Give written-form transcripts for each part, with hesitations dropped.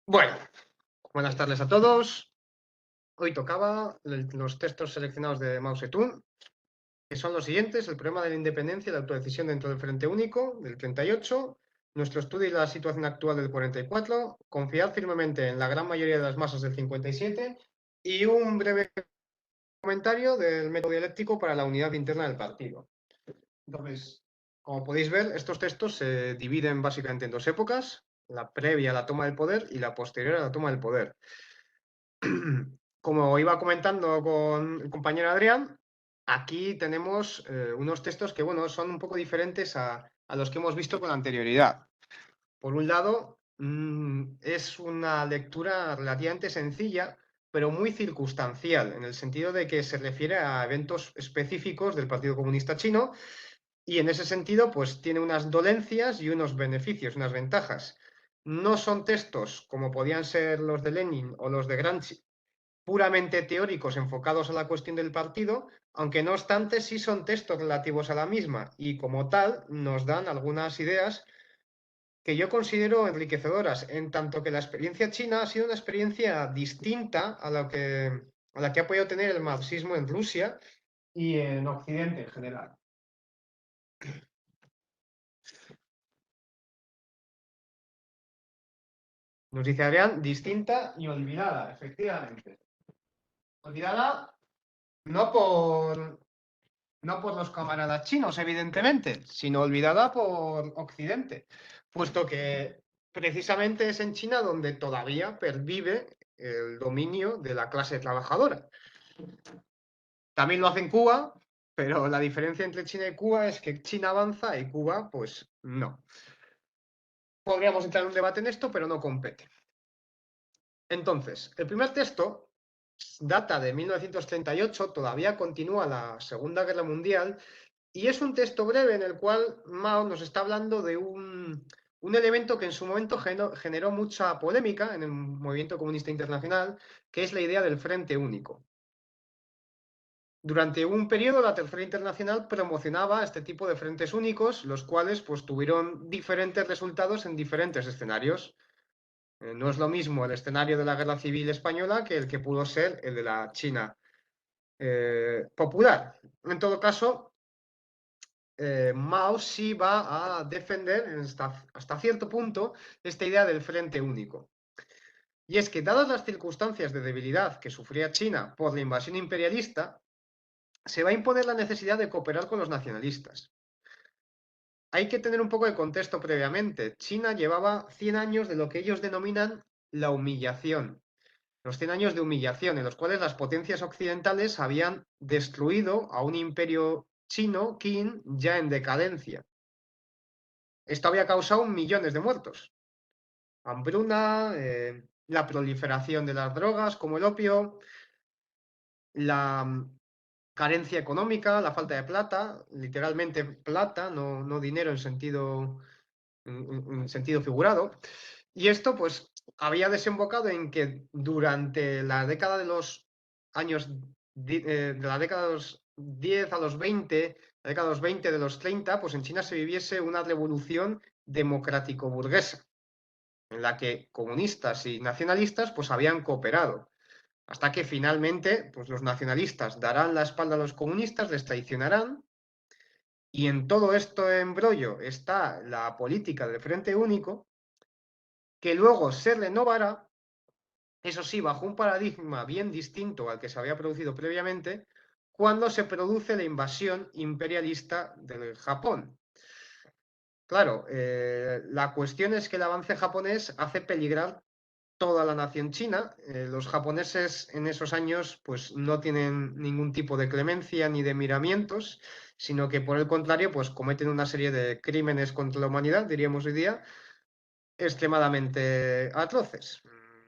Bueno, buenas tardes a todos. Hoy tocaba los textos seleccionados de Mao Zedong, que son los siguientes: el problema de la independencia y la autodecisión dentro del Frente Único, del 38, nuestro estudio y la situación actual del 44, confiar firmemente en la gran mayoría de las masas del 57 y un breve comentario del método dialéctico para la unidad interna del partido. Entonces, como podéis ver, estos textos se dividen básicamente en dos épocas: la previa a la toma del poder y la posterior a la toma del poder. Como iba comentando con el compañero Adrián, aquí tenemos unos textos que, bueno, son un poco diferentes a los que hemos visto con anterioridad. Por un lado, es una lectura relativamente sencilla, pero muy circunstancial, en el sentido de que se refiere a eventos específicos del Partido Comunista Chino, y en ese sentido, pues tiene unas dolencias y unos beneficios, unas ventajas. No son textos como podían ser los de Lenin o los de Gramsci, puramente teóricos enfocados a la cuestión del partido, aunque no obstante sí son textos relativos a la misma y como tal nos dan algunas ideas que yo considero enriquecedoras, en tanto que la experiencia china ha sido una experiencia distinta a la que ha podido tener el marxismo en Rusia y en Occidente en general. Nos dice Adrián, distinta y olvidada, efectivamente. Olvidada no por no por los camaradas chinos, evidentemente, sino olvidada por Occidente, puesto que precisamente es en China donde todavía pervive el dominio de la clase trabajadora. También lo hace en Cuba, pero la diferencia entre China y Cuba es que China avanza y Cuba, pues no. Podríamos entrar en un debate en esto, pero no compete. Entonces, el primer texto data de 1938, todavía continúa la Segunda Guerra Mundial, y es un texto breve en el cual Mao nos está hablando de un elemento que en su momento generó mucha polémica en el movimiento comunista internacional, que es la idea del Frente Único. Durante un periodo, la Tercera Internacional promocionaba este tipo de frentes únicos, los cuales pues, tuvieron diferentes resultados en diferentes escenarios. No es lo mismo el escenario de la Guerra Civil Española que el que pudo ser el de la China popular. En todo caso, Mao sí va a defender hasta cierto punto esta idea del Frente Único. Y es que, dadas las circunstancias de debilidad que sufría China por la invasión imperialista, se va a imponer la necesidad de cooperar con los nacionalistas. Hay que tener un poco de contexto previamente. China llevaba 100 años de lo que ellos denominan la humillación. Los 100 años de humillación, en los cuales las potencias occidentales habían destruido a un imperio chino, Qin, ya en decadencia. Esto había causado millones de muertos. Hambruna, la proliferación de las drogas como el opio, la carencia económica, la falta de plata, literalmente plata, no dinero en sentido figurado. Y esto pues había desembocado en que durante la década de los años, de la década de los 10 a los 20, la década de los 20, de los 30, pues en China se viviese una revolución democrático-burguesa, en la que comunistas y nacionalistas pues habían cooperado, hasta que finalmente pues los nacionalistas darán la espalda a los comunistas, les traicionarán, y en todo este embrollo está la política del Frente Único, que luego se renovará, eso sí, bajo un paradigma bien distinto al que se había producido previamente, cuando se produce la invasión imperialista del Japón. Claro, la cuestión es que el avance japonés hace peligrar toda la nación china. Los japoneses en esos años pues no tienen ningún tipo de clemencia ni de miramientos, sino que por el contrario pues cometen una serie de crímenes contra la humanidad, diríamos hoy día, extremadamente atroces.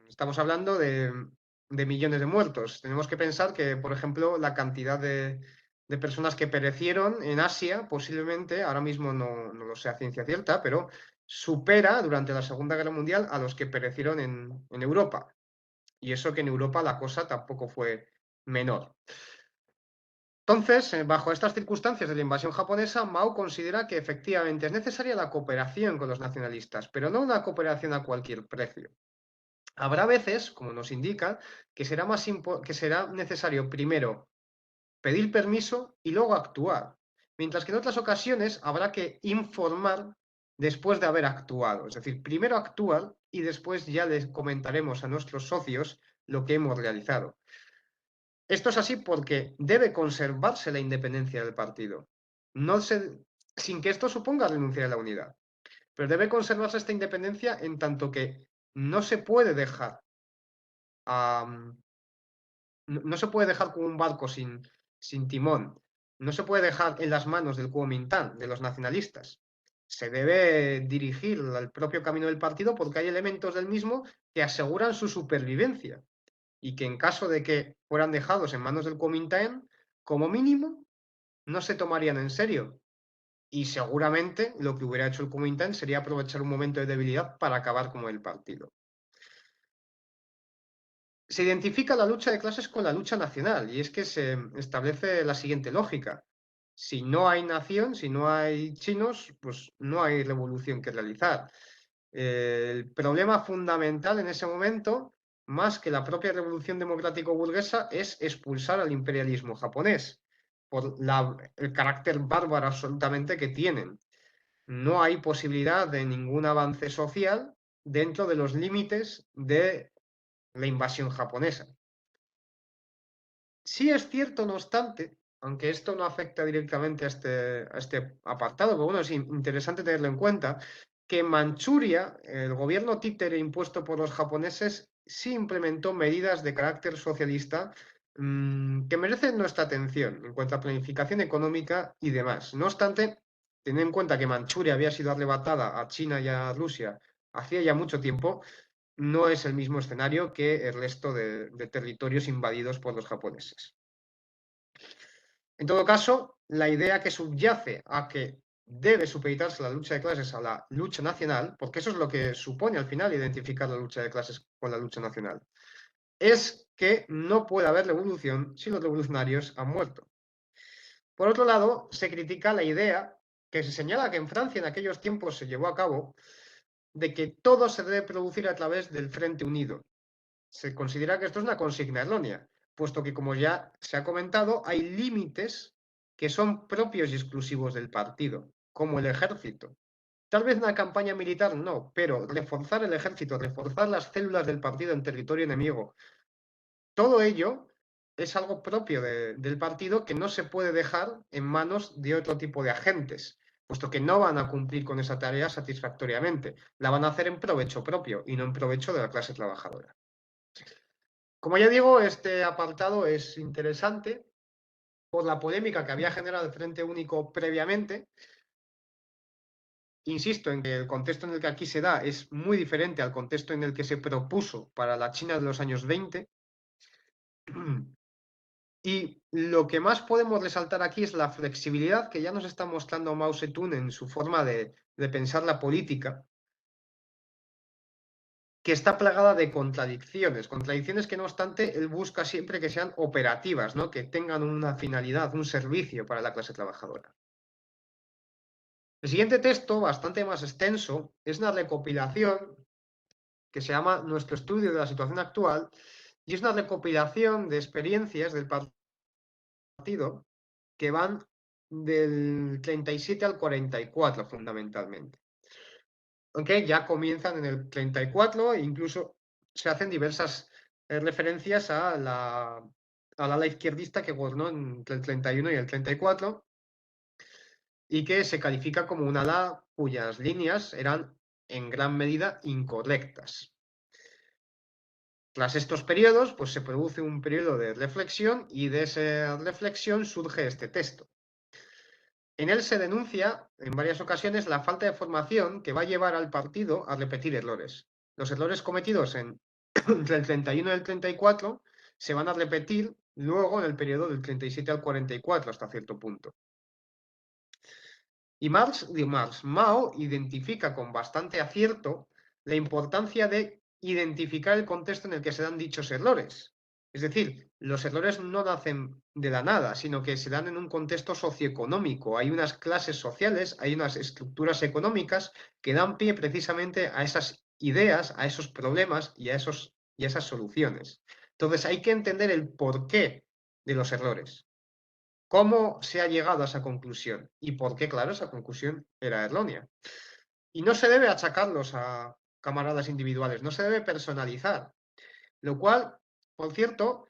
Estamos hablando de millones de muertos. Tenemos que pensar que, por ejemplo, la cantidad de personas que perecieron en Asia, posiblemente, ahora mismo no lo sé a ciencia cierta, pero supera durante la Segunda Guerra Mundial a los que perecieron en Europa. Y eso que en Europa la cosa tampoco fue menor. Entonces, bajo estas circunstancias de la invasión japonesa, Mao considera que efectivamente es necesaria la cooperación con los nacionalistas, pero no una cooperación a cualquier precio. Habrá veces, como nos indica, que será necesario primero pedir permiso y luego actuar, mientras que en otras ocasiones habrá que informar después de haber actuado. Es decir, primero actuar y después ya les comentaremos a nuestros socios lo que hemos realizado. Esto es así porque debe conservarse la independencia del partido, sin que esto suponga renunciar a la unidad. Pero debe conservarse esta independencia en tanto que no se puede dejar no se puede dejar como un barco sin timón, no se puede dejar en las manos del Kuomintang, de los nacionalistas. Se debe dirigir al propio camino del partido porque hay elementos del mismo que aseguran su supervivencia y que en caso de que fueran dejados en manos del Kuomintang, como mínimo, no se tomarían en serio. Y seguramente lo que hubiera hecho el Kuomintang sería aprovechar un momento de debilidad para acabar con el partido. Se identifica la lucha de clases con la lucha nacional y es que se establece la siguiente lógica. Si no hay nación, si no hay chinos, pues no hay revolución que realizar. El problema fundamental en ese momento, más que la propia revolución democrático-burguesa, es expulsar al imperialismo japonés por el carácter bárbaro absolutamente que tienen. No hay posibilidad de ningún avance social dentro de los límites de la invasión japonesa. Sí es cierto, no obstante, aunque esto no afecta directamente a este apartado, pero bueno, es interesante tenerlo en cuenta, que en Manchuria, el gobierno títere impuesto por los japoneses sí implementó medidas de carácter socialista que merecen nuestra atención en cuanto a planificación económica y demás. No obstante, teniendo en cuenta que Manchuria había sido arrebatada a China y a Rusia hacía ya mucho tiempo, no es el mismo escenario que el resto de territorios invadidos por los japoneses. En todo caso, la idea que subyace a que debe supeditarse la lucha de clases a la lucha nacional, porque eso es lo que supone al final identificar la lucha de clases con la lucha nacional, es que no puede haber revolución si los revolucionarios han muerto. Por otro lado, se critica la idea que se señala que en Francia en aquellos tiempos se llevó a cabo de que todo se debe producir a través del Frente Unido. Se considera que esto es una consigna errónea, puesto que, como ya se ha comentado, hay límites que son propios y exclusivos del partido, como el ejército. Tal vez una campaña militar no, pero reforzar el ejército, reforzar las células del partido en territorio enemigo, todo ello es algo propio del partido que no se puede dejar en manos de otro tipo de agentes, puesto que no van a cumplir con esa tarea satisfactoriamente. La van a hacer en provecho propio y no en provecho de la clase trabajadora. Como ya digo, este apartado es interesante por la polémica que había generado el Frente Único previamente. Insisto en que el contexto en el que aquí se da es muy diferente al contexto en el que se propuso para la China de los años 20. Y lo que más podemos resaltar aquí es la flexibilidad que ya nos está mostrando Mao Zedong en su forma de pensar la política, que está plagada de contradicciones que no obstante él busca siempre que sean operativas, ¿no? Que tengan una finalidad, un servicio para la clase trabajadora. El siguiente texto, bastante más extenso, es una recopilación que se llama Nuestro estudio de la situación actual y es una recopilación de experiencias del partido que van del 37 al 44 fundamentalmente. Aunque ya comienzan en el 34 e incluso se hacen diversas referencias al ala izquierdista que gobernó entre el 31 y el 34 y que se califica como un ala cuyas líneas eran en gran medida incorrectas. Tras estos periodos, pues se produce un periodo de reflexión y de esa reflexión surge este texto. En él se denuncia en varias ocasiones la falta de formación que va a llevar al partido a repetir errores. Los errores cometidos entre el 31 y el 34 se van a repetir luego en el periodo del 37 al 44 hasta cierto punto. Y Mao identifica con bastante acierto la importancia de identificar el contexto en el que se dan dichos errores, Es decir, los errores no nacen de la nada, sino que se dan en un contexto socioeconómico. Hay unas clases sociales, hay unas estructuras económicas que dan pie precisamente a esas ideas, a esos problemas y a esas soluciones. Entonces hay que entender el porqué de los errores, cómo se ha llegado a esa conclusión y por qué, claro, esa conclusión era errónea. Y no se debe achacarlos a camaradas individuales, no se debe personalizar, lo cual, por cierto,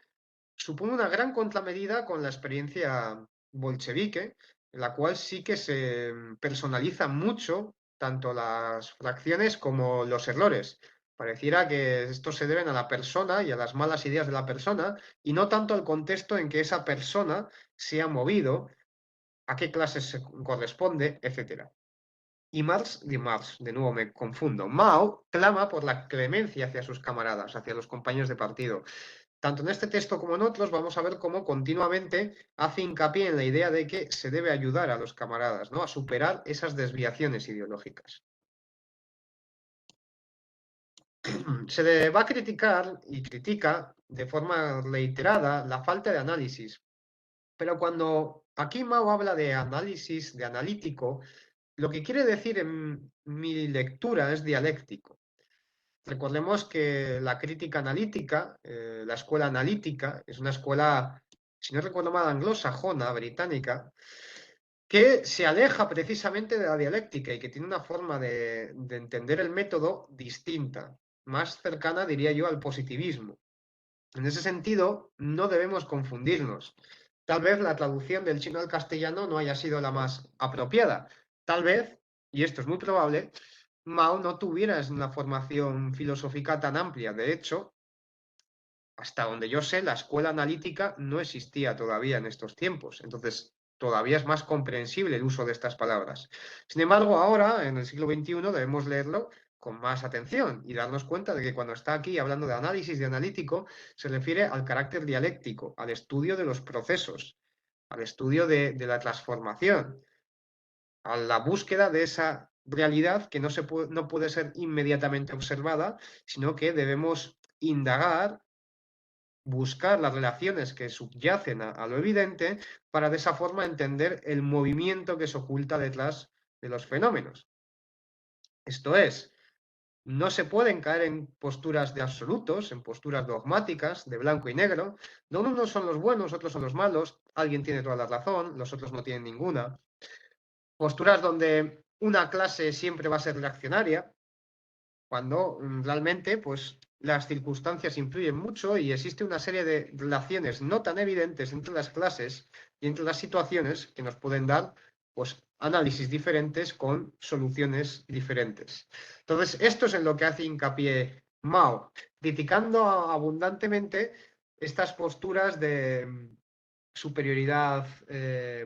supone una gran contramedida con la experiencia bolchevique, en la cual sí que se personaliza mucho tanto las fracciones como los errores. Pareciera que estos se deben a la persona y a las malas ideas de la persona y no tanto al contexto en que esa persona se ha movido, a qué clases se corresponde, etcétera. Y de nuevo me confundo, Mao clama por la clemencia hacia sus camaradas, hacia los compañeros de partido. Tanto en este texto como en otros vamos a ver cómo continuamente hace hincapié en la idea de que se debe ayudar a los camaradas, ¿no? A superar esas desviaciones ideológicas. Se le va a criticar y critica de forma reiterada la falta de análisis, pero cuando aquí Mao habla de análisis, de analítico, lo que quiere decir en mi lectura es dialéctico. Recordemos que la crítica analítica, la escuela analítica, es una escuela, si no recuerdo mal, anglosajona, británica, que se aleja precisamente de la dialéctica y que tiene una forma de entender el método distinta, más cercana, diría yo, al positivismo. En ese sentido, no debemos confundirnos. Tal vez la traducción del chino al castellano no haya sido la más apropiada. Tal vez, y esto es muy probable, Mao no tuviera una formación filosófica tan amplia. De hecho, hasta donde yo sé, la escuela analítica no existía todavía en estos tiempos. Entonces, todavía es más comprensible el uso de estas palabras. Sin embargo, ahora, en el siglo XXI, debemos leerlo con más atención y darnos cuenta de que cuando está aquí hablando de análisis, de analítico, se refiere al carácter dialéctico, al estudio de los procesos, al estudio de la transformación, a la búsqueda de esa realidad que no puede ser inmediatamente observada, sino que debemos indagar, buscar las relaciones que subyacen a lo evidente para de esa forma entender el movimiento que se oculta detrás de los fenómenos. Esto es, no se pueden caer en posturas de absolutos, en posturas dogmáticas, de blanco y negro, donde unos son los buenos, otros son los malos, alguien tiene toda la razón, los otros no tienen ninguna. Posturas donde una clase siempre va a ser reaccionaria, cuando realmente pues, las circunstancias influyen mucho y existe una serie de relaciones no tan evidentes entre las clases y entre las situaciones que nos pueden dar pues, análisis diferentes con soluciones diferentes. Entonces, esto es en lo que hace hincapié Mao, criticando abundantemente estas posturas de superioridad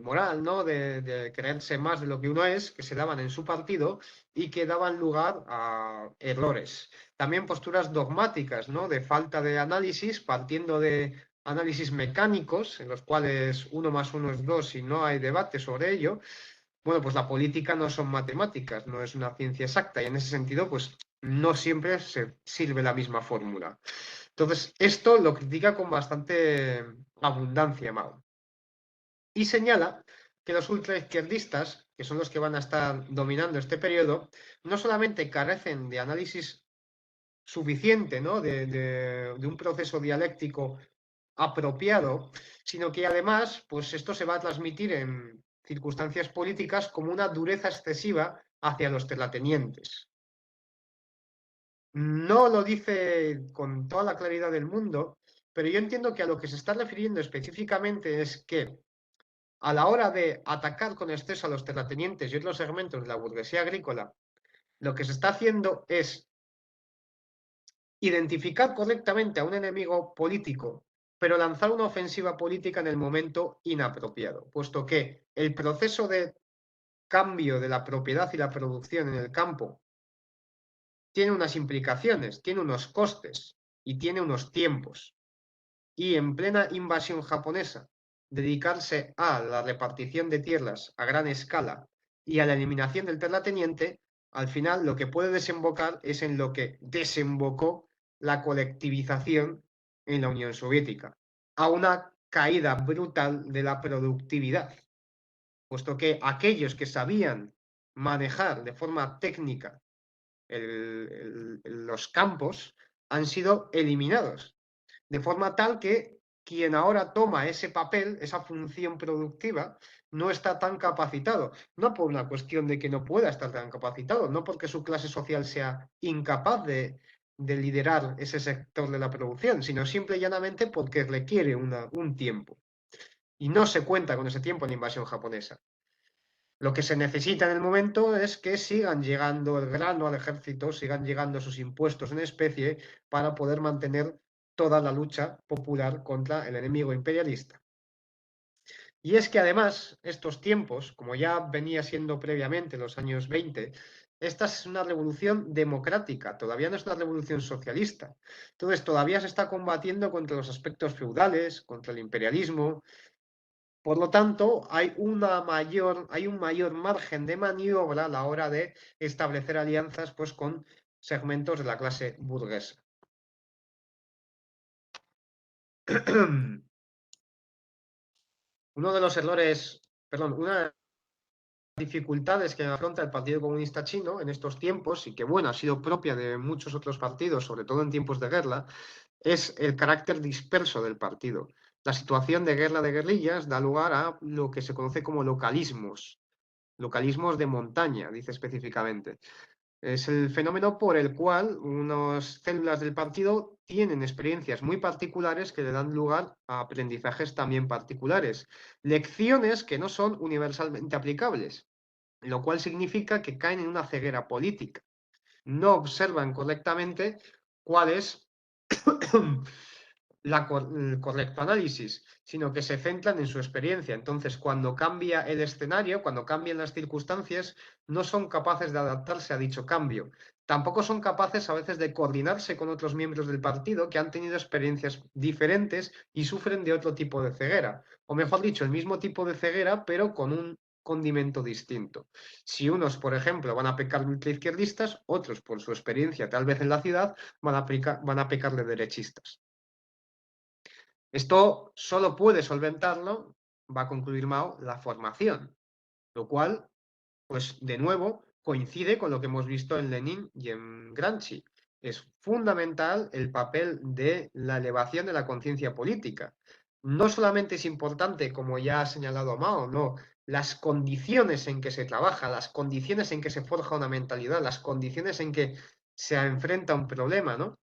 moral, ¿no? De creerse más de lo que uno es, que se daban en su partido y que daban lugar a errores. También posturas dogmáticas, ¿no? De falta de análisis, partiendo de análisis mecánicos, en los cuales 1 más 1 es 2 y no hay debate sobre ello. Bueno, pues la política no son matemáticas, no es una ciencia exacta y en ese sentido, pues no siempre se sirve la misma fórmula. Entonces, esto lo critica con bastante abundancia Mao. Y señala que los ultraizquierdistas, que son los que van a estar dominando este periodo, no solamente carecen de análisis suficiente, ¿no? de un proceso dialéctico apropiado, sino que además, pues esto se va a transmitir en circunstancias políticas como una dureza excesiva hacia los terratenientes. No lo dice con toda la claridad del mundo, pero yo entiendo que a lo que se está refiriendo específicamente es que a la hora de atacar con exceso a los terratenientes y otros segmentos de la burguesía agrícola, lo que se está haciendo es identificar correctamente a un enemigo político, pero lanzar una ofensiva política en el momento inapropiado, puesto que el proceso de cambio de la propiedad y la producción en el campo tiene unas implicaciones, tiene unos costes y tiene unos tiempos. Y en plena invasión japonesa, dedicarse a la repartición de tierras a gran escala y a la eliminación del terrateniente, al final lo que puede desembocar es en lo que desembocó la colectivización en la Unión Soviética, a una caída brutal de la productividad, puesto que aquellos que sabían manejar de forma técnica los campos han sido eliminados, de forma tal que quien ahora toma ese papel, esa función productiva, no está tan capacitado. No por una cuestión de que no pueda estar tan capacitado, no porque su clase social sea incapaz de liderar ese sector de la producción, sino simple y llanamente porque requiere un tiempo. Y no se cuenta con ese tiempo en la invasión japonesa. Lo que se necesita en el momento es que sigan llegando el grano al ejército, sigan llegando sus impuestos en especie para poder mantener toda la lucha popular contra el enemigo imperialista. Y es que además, estos tiempos, como ya venía siendo previamente los años 20, esta es una revolución democrática, todavía no es una revolución socialista. Entonces, todavía se está combatiendo contra los aspectos feudales, contra el imperialismo. Por lo tanto, hay un mayor margen de maniobra a la hora de establecer alianzas pues, con segmentos de la clase burguesa. Uno de los errores, perdón, una de las dificultades que afronta el Partido Comunista Chino en estos tiempos, y que bueno, ha sido propia de muchos otros partidos, sobre todo en tiempos de guerra, es el carácter disperso del partido. La situación de guerra de guerrillas da lugar a lo que se conoce como localismos de montaña, dice específicamente. Es el fenómeno por el cual unas células del partido tienen experiencias muy particulares que le dan lugar a aprendizajes también particulares, lecciones que no son universalmente aplicables, lo cual significa que caen en una ceguera política. No observan correctamente cuál es el correcto análisis, sino que se centran en su experiencia. Entonces, cuando cambia el escenario, cuando cambian las circunstancias, no son capaces de adaptarse a dicho cambio. Tampoco son capaces a veces de coordinarse con otros miembros del partido que han tenido experiencias diferentes y sufren de otro tipo de ceguera. O mejor dicho, el mismo tipo de ceguera, pero con un condimento distinto. Si unos, por ejemplo, van a pecar de izquierdistas, otros, por su experiencia tal vez en la ciudad, van a pecar de derechistas. Esto solo puede solventarlo, va a concluir Mao, la formación, lo cual, pues de nuevo, coincide con lo que hemos visto en Lenin y en Gramsci. Es fundamental el papel de la elevación de la conciencia política. No solamente es importante, como ya ha señalado Mao, no, las condiciones en que se trabaja, las condiciones en que se forja una mentalidad, las condiciones en que se enfrenta un problema, ¿no?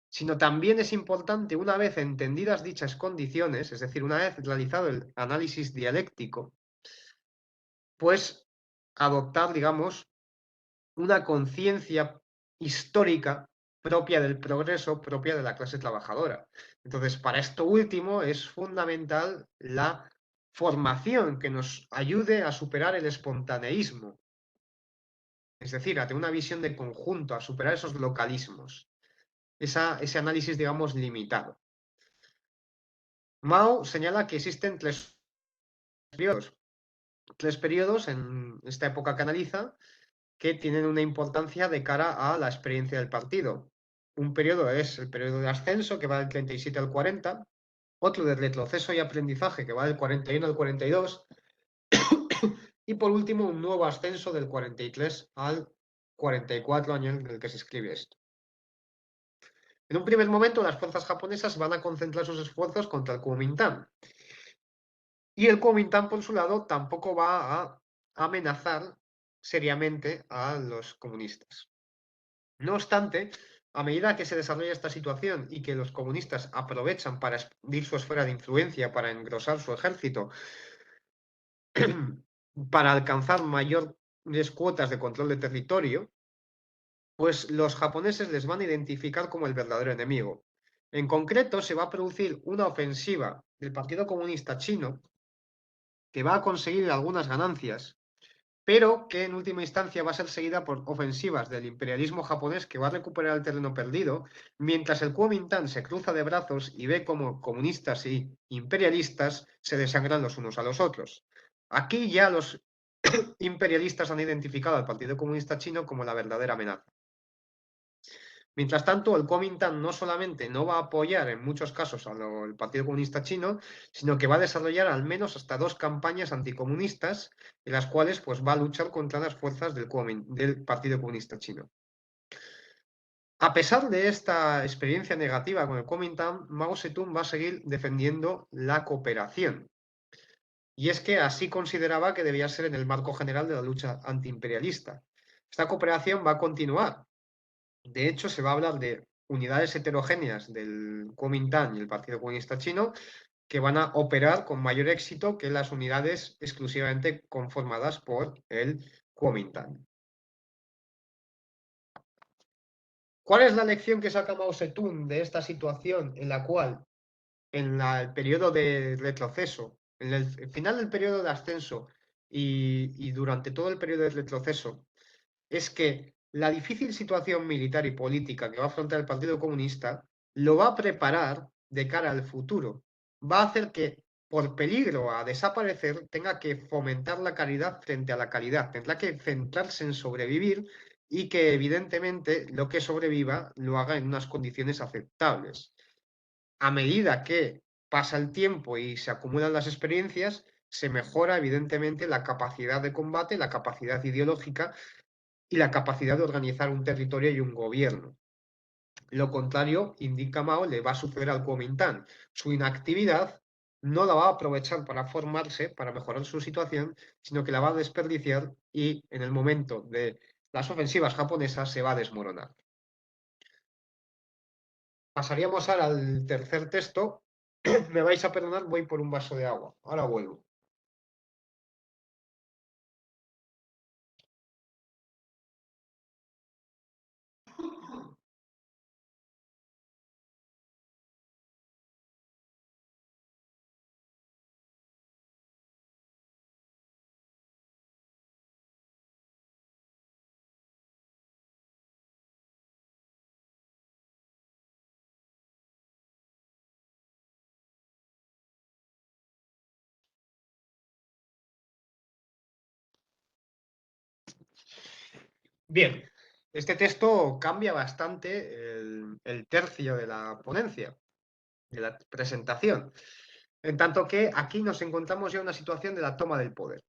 Sino también es importante, una vez entendidas dichas condiciones, es decir, una vez realizado el análisis dialéctico, pues adoptar, digamos, una conciencia histórica propia del progreso, propia de la clase trabajadora. Entonces, para esto último es fundamental la formación que nos ayude a superar el espontaneísmo, es decir, a tener una visión de conjunto, a superar esos localismos, ese análisis, digamos, limitado. Mao señala que existen tres periodos en esta época que analiza que tienen una importancia de cara a la experiencia del partido. Un periodo es el periodo de ascenso, que va del 37 al 40, otro de retroceso y aprendizaje, que va del 41 al 42, y por último un nuevo ascenso del 43 al 44 años en el que se escribe esto. En un primer momento, las fuerzas japonesas van a concentrar sus esfuerzos contra el Kuomintang. Y el Kuomintang, por su lado, tampoco va a amenazar seriamente a los comunistas. No obstante, a medida que se desarrolla esta situación y que los comunistas aprovechan para expandir su esfera de influencia, para engrosar su ejército, para alcanzar mayores cuotas de control de territorio, pues los japoneses les van a identificar como el verdadero enemigo. En concreto, se va a producir una ofensiva del Partido Comunista Chino que va a conseguir algunas ganancias, pero que en última instancia va a ser seguida por ofensivas del imperialismo japonés que va a recuperar el terreno perdido, mientras el Kuomintang se cruza de brazos y ve cómo comunistas y imperialistas se desangran los unos a los otros. Aquí ya los imperialistas han identificado al Partido Comunista Chino como la verdadera amenaza. Mientras tanto, el Kuomintang no solamente no va a apoyar en muchos casos al Partido Comunista Chino, sino que va a desarrollar al menos hasta 2 campañas anticomunistas en las cuales pues, va a luchar contra las fuerzas del Partido Comunista Chino. A pesar de esta experiencia negativa con el Kuomintang, Mao Zedong va a seguir defendiendo la cooperación. Y es que así consideraba que debía ser en el marco general de la lucha antiimperialista. Esta cooperación va a continuar. De hecho, se va a hablar de unidades heterogéneas del Kuomintang y el Partido Comunista Chino que van a operar con mayor éxito que las unidades exclusivamente conformadas por el Kuomintang. ¿Cuál es la lección que saca Mao Zedong de esta situación en la cual, en el periodo de retroceso, en el final del periodo de ascenso y durante todo el periodo de retroceso, es que la difícil situación militar y política que va a afrontar el Partido Comunista lo va a preparar de cara al futuro? Va a hacer que, por peligro a desaparecer, tenga que fomentar la caridad frente a la calidad, tendrá que centrarse en sobrevivir y que evidentemente lo que sobreviva lo haga en unas condiciones aceptables. A medida que pasa el tiempo y se acumulan las experiencias, se mejora evidentemente la capacidad de combate, la capacidad ideológica y la capacidad de organizar un territorio y un gobierno. Lo contrario, indica Mao, le va a suceder al Kuomintang. Su inactividad no la va a aprovechar para formarse, para mejorar su situación, sino que la va a desperdiciar y en el momento de las ofensivas japonesas se va a desmoronar. Pasaríamos ahora al tercer texto. Me vais a perdonar, voy por un vaso de agua. Ahora vuelvo. Bien, este texto cambia bastante el tercio de la ponencia, de la presentación, en tanto que aquí nos encontramos ya en una situación de la toma del poder.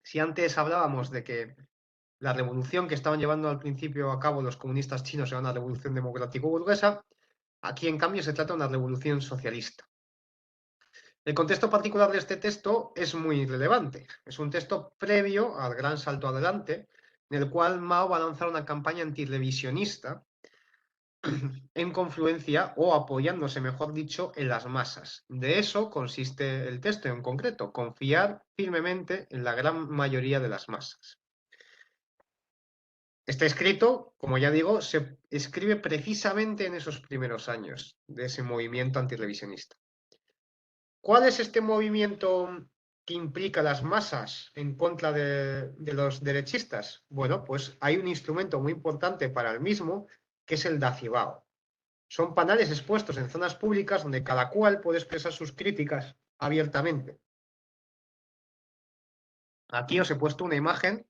Si antes hablábamos de que la revolución que estaban llevando al principio a cabo los comunistas chinos era una revolución democrático-burguesa, aquí en cambio se trata de una revolución socialista. El contexto particular de este texto es muy relevante. Es un texto previo al gran salto adelante, en el cual Mao va a lanzar una campaña antirevisionista en confluencia o apoyándose, mejor dicho, en las masas. De eso consiste el texto en concreto, confiar firmemente en la gran mayoría de las masas. Este escrito, como ya digo, se escribe precisamente en esos primeros años de ese movimiento antirevisionista. ¿Cuál es este movimiento que implica las masas en contra de los derechistas? Bueno, pues hay un instrumento muy importante para el mismo, que es el Dacibao. Son paneles expuestos en zonas públicas donde cada cual puede expresar sus críticas abiertamente. Aquí os he puesto una imagen,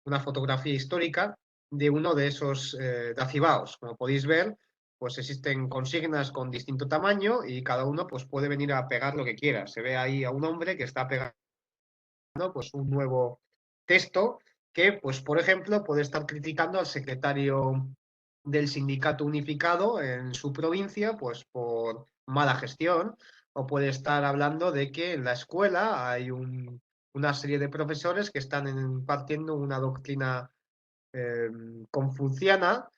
una fotografía histórica de uno de esos dacibaos. Como podéis ver, pues existen consignas con distinto tamaño y cada uno pues, puede venir a pegar lo que quiera. Se ve ahí a un hombre que está pegando pues, un nuevo texto que, pues, por ejemplo, puede estar criticando al secretario del sindicato unificado en su provincia pues, por mala gestión, o puede estar hablando de que en la escuela hay una serie de profesores que están impartiendo una doctrina confuciana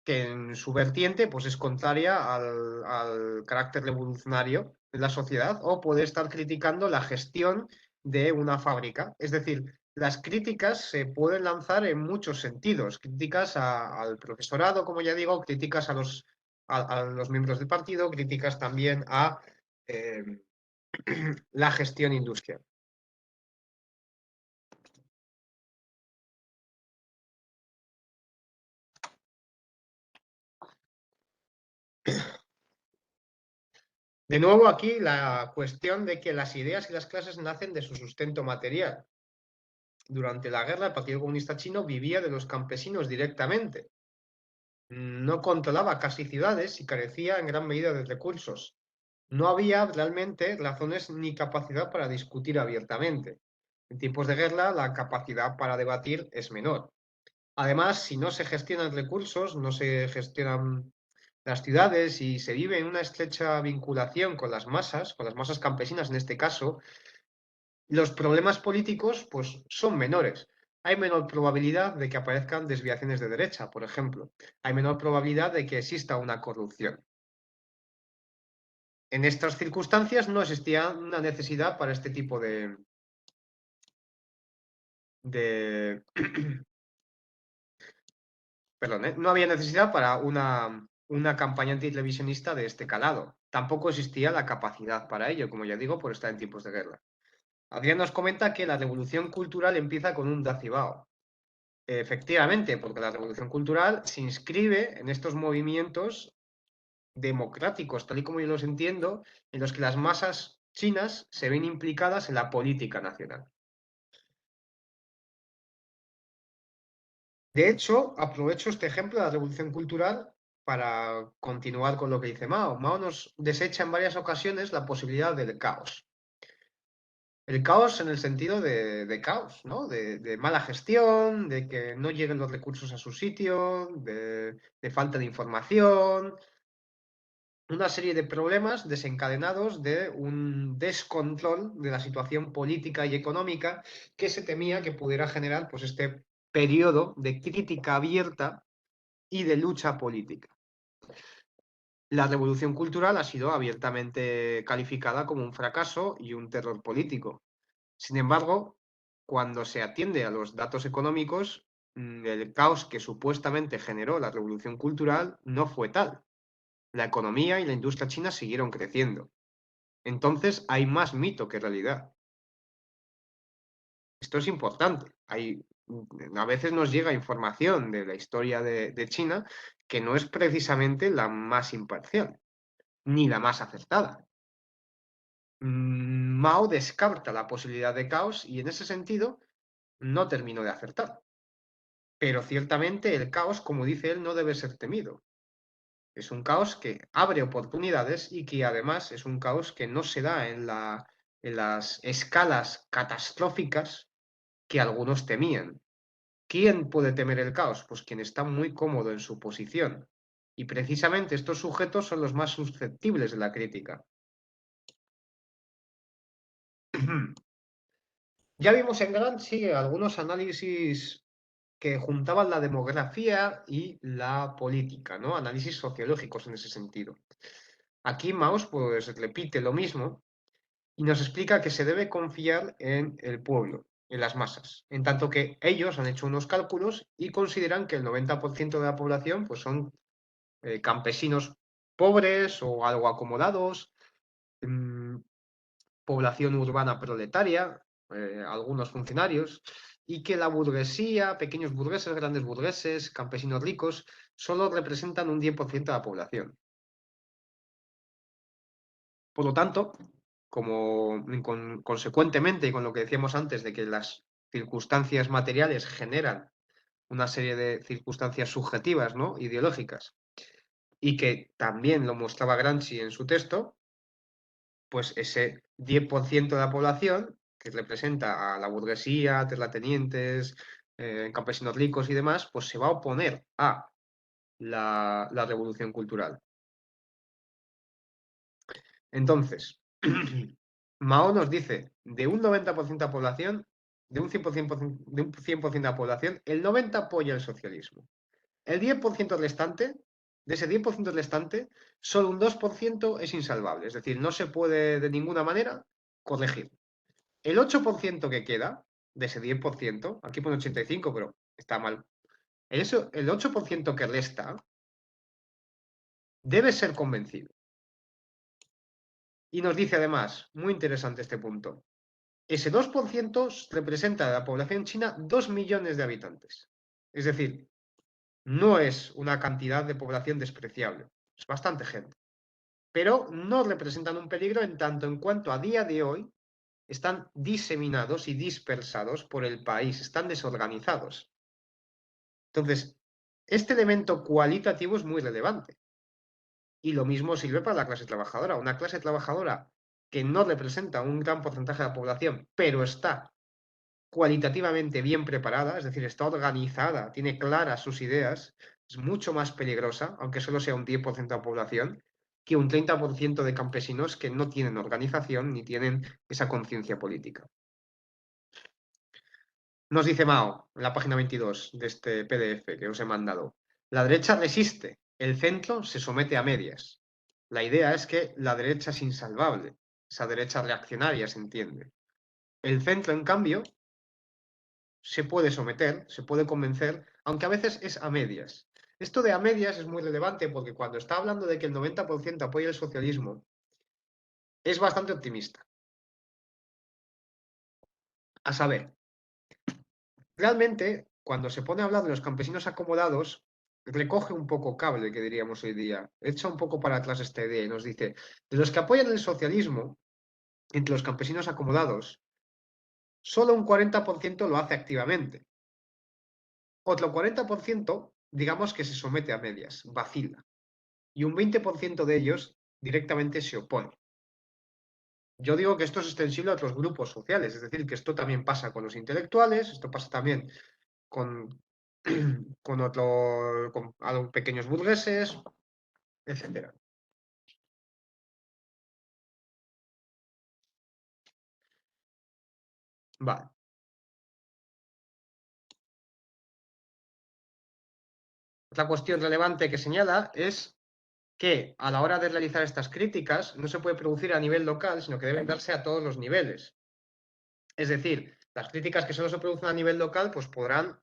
que en su vertiente pues, es contraria al carácter revolucionario de la sociedad, o puede estar criticando la gestión de una fábrica. Es decir, las críticas se pueden lanzar en muchos sentidos. Críticas al profesorado, como ya digo, críticas a los miembros del partido, críticas también a eh, la gestión industrial. De nuevo aquí la cuestión de que las ideas y las clases nacen de su sustento material. Durante la guerra, el Partido Comunista Chino vivía de los campesinos directamente. no controlaba casi ciudades y carecía en gran medida de recursos. No había realmente razones ni capacidad para discutir abiertamente. En tiempos de guerra, la capacidad para debatir es menor. Además, si no se gestionan recursos, no se gestionan las ciudades y se vive en una estrecha vinculación con las masas campesinas en este caso, los problemas políticos pues, son menores. Hay menor probabilidad de que aparezcan desviaciones de derecha, por ejemplo. Hay menor probabilidad de que exista una corrupción. En estas circunstancias no existía una necesidad para este tipo de perdón, no había necesidad para una campaña antitelevisionista de este calado. Tampoco existía la capacidad para ello, como ya digo, por estar en tiempos de guerra. Adrián nos comenta que la revolución cultural empieza con un Dacibao. Efectivamente, porque la revolución cultural se inscribe en estos movimientos democráticos, tal y como yo los entiendo, en los que las masas chinas se ven implicadas en la política nacional. De hecho, aprovecho este ejemplo de la revolución cultural para continuar con lo que dice Mao. Mao nos desecha en varias ocasiones la posibilidad del caos. El caos en el sentido de caos, ¿no? De mala gestión, de que no lleguen los recursos a su sitio, de falta de información, una serie de problemas desencadenados de un descontrol de la situación política y económica que se temía que pudiera generar pues, este periodo de crítica abierta y de lucha política. La revolución cultural ha sido abiertamente calificada como un fracaso y un terror político. Sin embargo, cuando se atiende a los datos económicos, el caos que supuestamente generó la revolución cultural no fue tal. La economía y la industria china siguieron creciendo. Entonces hay más mito que realidad. Esto es importante. A veces nos llega información de la historia de China que no es precisamente la más imparcial, ni la más acertada. Mao descarta la posibilidad de caos y en ese sentido no terminó de acertar. Pero ciertamente el caos, como dice él, no debe ser temido. Es un caos que abre oportunidades y que además es un caos que no se da en las escalas catastróficas que algunos temían. ¿Quién puede temer el caos? Pues quien está muy cómodo en su posición. Y precisamente estos sujetos son los más susceptibles de la crítica. Ya vimos en Gramsci algunos análisis que juntaban la demografía y la política, ¿no? Análisis sociológicos en ese sentido. Aquí Maus pues repite lo mismo y nos explica que se debe confiar en el pueblo, en las masas, en tanto que ellos han hecho unos cálculos y consideran que el 90% de la población pues son campesinos pobres o algo acomodados, mm, población urbana proletaria, algunos funcionarios, y que la burguesía, pequeños burgueses, grandes burgueses, campesinos ricos, solo representan un 10% de la población. Por lo tanto, consecuentemente, y con lo que decíamos antes, de que las circunstancias materiales generan una serie de circunstancias subjetivas, ¿no? Ideológicas, y que también lo mostraba Gramsci en su texto, pues ese 10% de la población, que representa a la burguesía, terratenientes, campesinos ricos y demás, pues se va a oponer a la revolución cultural. Entonces, Mao nos dice, de un 90% de la población, de un 100%, de un 100% de la población, el 90% apoya el socialismo. El 10% restante, de ese 10% restante, solo un 2% es insalvable, es decir, no se puede de ninguna manera corregir. El 8% que queda, de ese 10%, aquí pone 85, pero está mal. El 8% que resta debe ser convencido. Y nos dice además, muy interesante este punto, ese 2% representa a la población china 2 millones de habitantes. Es decir, no es una cantidad de población despreciable, es bastante gente. Pero no representan un peligro en tanto en cuanto a día de hoy están diseminados y dispersados por el país, están desorganizados. Entonces, Este elemento cualitativo es muy relevante. Y lo mismo sirve para la clase trabajadora. Una clase trabajadora que no representa un gran porcentaje de la población, pero está cualitativamente bien preparada, es decir, está organizada, tiene claras sus ideas, es mucho más peligrosa, aunque solo sea un 10% de la población, que un 30% de campesinos que no tienen organización ni tienen esa conciencia política. Nos dice Mao, en la página 22 de este PDF que os he mandado, la derecha resiste, el centro se somete a medias. La idea es que la derecha es insalvable, esa derecha reaccionaria se entiende. El centro, en cambio, se puede someter, se puede convencer, aunque a veces es a medias. Esto de a medias es muy relevante porque cuando está hablando de que el 90% apoya el socialismo, es bastante optimista. A saber, realmente, cuando se pone a hablar de los campesinos acomodados, recoge un poco cable, que diríamos hoy día, echa un poco para atrás esta idea y nos dice, de los que apoyan el socialismo, entre los campesinos acomodados, solo un 40% lo hace activamente. Otro 40%, digamos que se somete a medias, vacila. Y un 20% de ellos directamente se opone. Yo digo que esto es extensible a otros grupos sociales, es decir, que esto también pasa con los intelectuales, esto pasa también con, con a los pequeños burgueses, etcétera. Vale. Otra cuestión relevante que señala es que a la hora de realizar estas críticas no se puede producir a nivel local, sino que deben darse a todos los niveles. Es decir, las críticas que solo se producen a nivel local pues podrán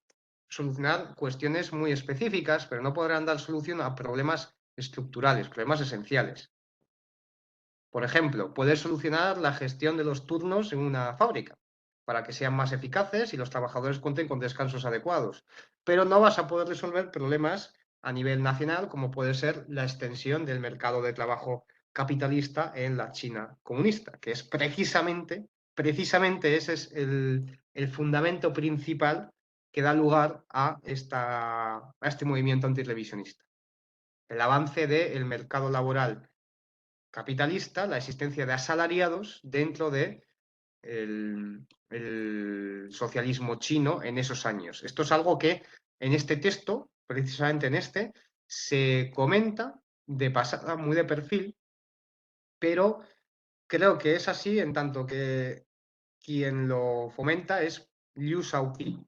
solucionar cuestiones muy específicas, pero no podrán dar solución a problemas estructurales, problemas esenciales. Por ejemplo, poder solucionar la gestión de los turnos en una fábrica para que sean más eficaces y los trabajadores cuenten con descansos adecuados. Pero no vas a poder resolver problemas a nivel nacional, como puede ser la extensión del mercado de trabajo capitalista en la China comunista, que es precisamente ese es el fundamento principal que da lugar a este movimiento antirevisionista. El avance del mercado laboral capitalista, la existencia de asalariados dentro de el socialismo chino en esos años. Esto es algo que en este texto, precisamente en este, se comenta de pasada, muy de perfil, pero creo que es así en tanto que quien lo fomenta es Liu Shaoqi,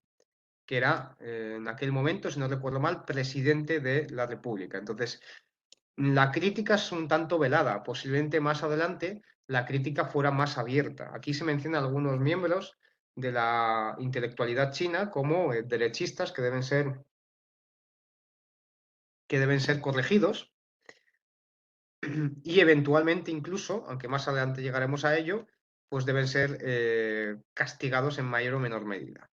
que era en aquel momento, si no recuerdo mal, presidente de la República. Entonces, la crítica es un tanto velada, posiblemente más adelante la crítica fuera más abierta. Aquí se mencionan algunos miembros de la intelectualidad china como derechistas que deben ser corregidos y eventualmente incluso, aunque más adelante llegaremos a ello, pues deben ser castigados en mayor o menor medida.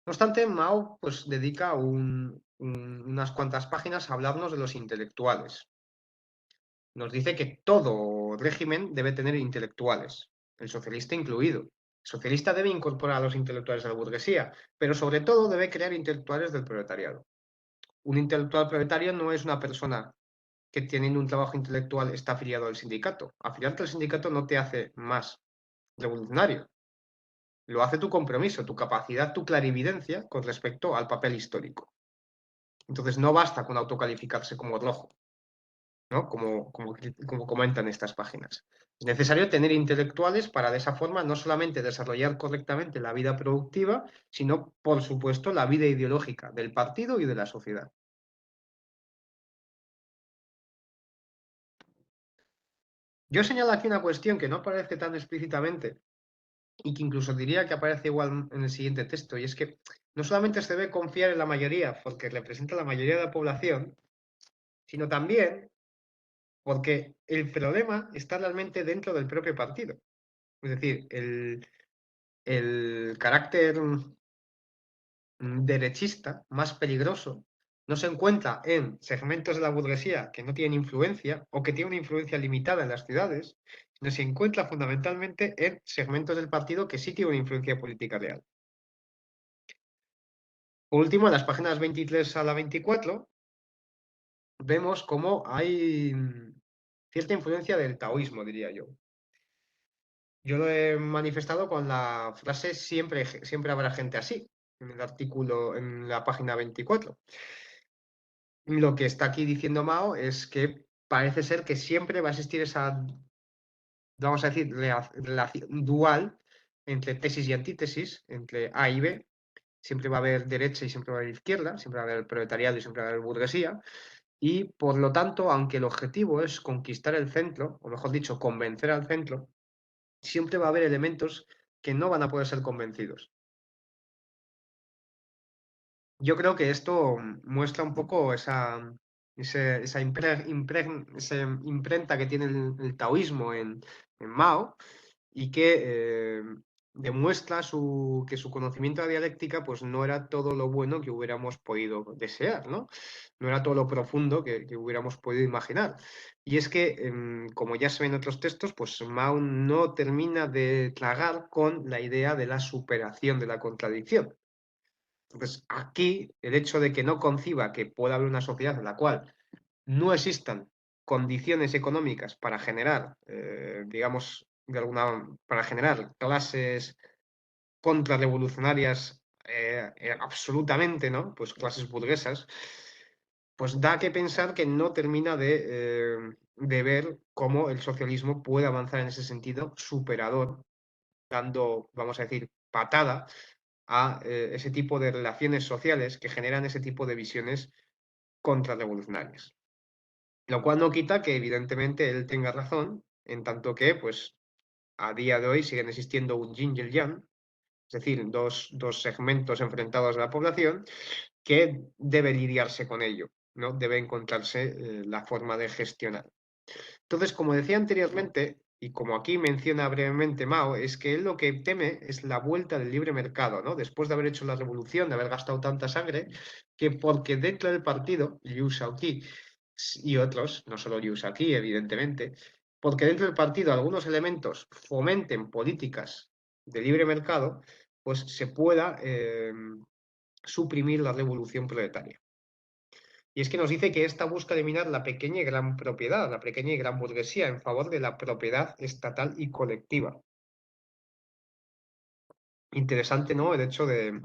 No obstante, Mao pues, dedica unas cuantas páginas a hablarnos de los intelectuales. Nos dice que todo régimen debe tener intelectuales, el socialista incluido. El socialista debe incorporar a los intelectuales de la burguesía, pero sobre todo debe crear intelectuales del proletariado. Un intelectual proletario no es una persona que teniendo un trabajo intelectual está afiliado al sindicato. Afiliarte al sindicato no te hace más revolucionario. Lo hace tu compromiso, tu capacidad, tu clarividencia con respecto al papel histórico. Entonces no basta con autocalificarse como rojo. ¿No? Como comentan estas páginas. Es necesario tener intelectuales para de esa forma no solamente desarrollar correctamente la vida productiva, sino, por supuesto, la vida ideológica del partido y de la sociedad. Yo señalo aquí una cuestión que no aparece tan explícitamente y que incluso diría que aparece igual en el siguiente texto, y es que no solamente se debe confiar en la mayoría porque representa la mayoría de la población, sino también porque el problema está realmente dentro del propio partido. Es decir, el carácter derechista más peligroso no se encuentra en segmentos de la burguesía que no tienen influencia o que tienen una influencia limitada en las ciudades, sino se encuentra fundamentalmente en segmentos del partido que sí tienen una influencia política real. Por último, en las páginas 23 a la 24, vemos cómo hay cierta influencia del taoísmo, diría yo. Yo lo he manifestado con la frase siempre habrá gente así, en el artículo, en la página 24. Lo que está aquí diciendo Mao es que parece ser que siempre va a existir esa, vamos a decir, relación dual entre tesis y antítesis, entre A y B. Siempre va a haber derecha y siempre va a haber izquierda, siempre va a haber proletariado y siempre va a haber burguesía. Y por lo tanto, aunque el objetivo es conquistar el centro, o mejor dicho, convencer al centro, siempre va a haber elementos que no van a poder ser convencidos. Yo creo que esto muestra un poco esa imprenta que tiene el taoísmo en Mao, y que demuestra que su conocimiento de la dialéctica pues, no era todo lo bueno que hubiéramos podido desear, ¿no? No era todo lo profundo que hubiéramos podido imaginar. Y es que, como ya se ve en otros textos, pues Mao no termina de tragar con la idea de la superación de la contradicción. Entonces, aquí el hecho de que no conciba que pueda haber una sociedad en la cual no existan condiciones económicas para generar, digamos, para generar clases contrarrevolucionarias absolutamente, ¿no? Pues clases burguesas, pues da que pensar que no termina de ver cómo el socialismo puede avanzar en ese sentido superador, dando, vamos a decir, patada a ese tipo de relaciones sociales que generan ese tipo de visiones contrarrevolucionarias. Lo cual no quita que evidentemente él tenga razón, en tanto que, pues, a día de hoy siguen existiendo un yin y el yang, es decir, dos segmentos enfrentados de la población, que debe lidiarse con ello, ¿no? Debe encontrarse la forma de gestionar. Entonces, como decía anteriormente, y como aquí menciona brevemente Mao, es que él lo que teme es la vuelta del libre mercado, ¿no? Después de haber hecho la revolución, de haber gastado tanta sangre, que porque dentro del partido, Liu Shaoqi y otros, no solo Liu Shaoqi, evidentemente, porque dentro del partido algunos elementos fomenten políticas de libre mercado, pues se pueda suprimir la revolución proletaria. Y es que nos dice que esta busca eliminar la pequeña y gran propiedad, la pequeña y gran burguesía, en favor de la propiedad estatal y colectiva. Interesante, ¿no? El hecho de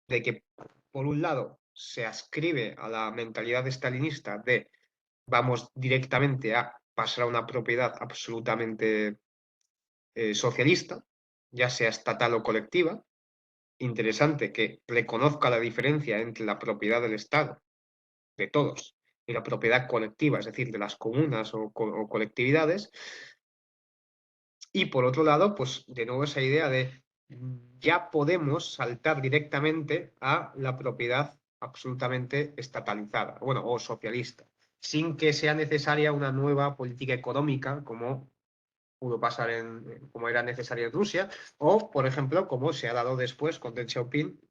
que, por un lado, se ascribe a la mentalidad estalinista de vamos directamente a pasar a una propiedad absolutamente socialista, ya sea estatal o colectiva. Interesante que reconozca la diferencia entre la propiedad del Estado de todos y la propiedad colectiva, es decir, de las comunas o colectividades. Y por otro lado, pues de nuevo esa idea de ya podemos saltar directamente a la propiedad absolutamente estatalizada, bueno, o socialista, sin que sea necesaria una nueva política económica como pudo pasar como era necesaria en Rusia, o, por ejemplo, como se ha dado después con Deng Xiaoping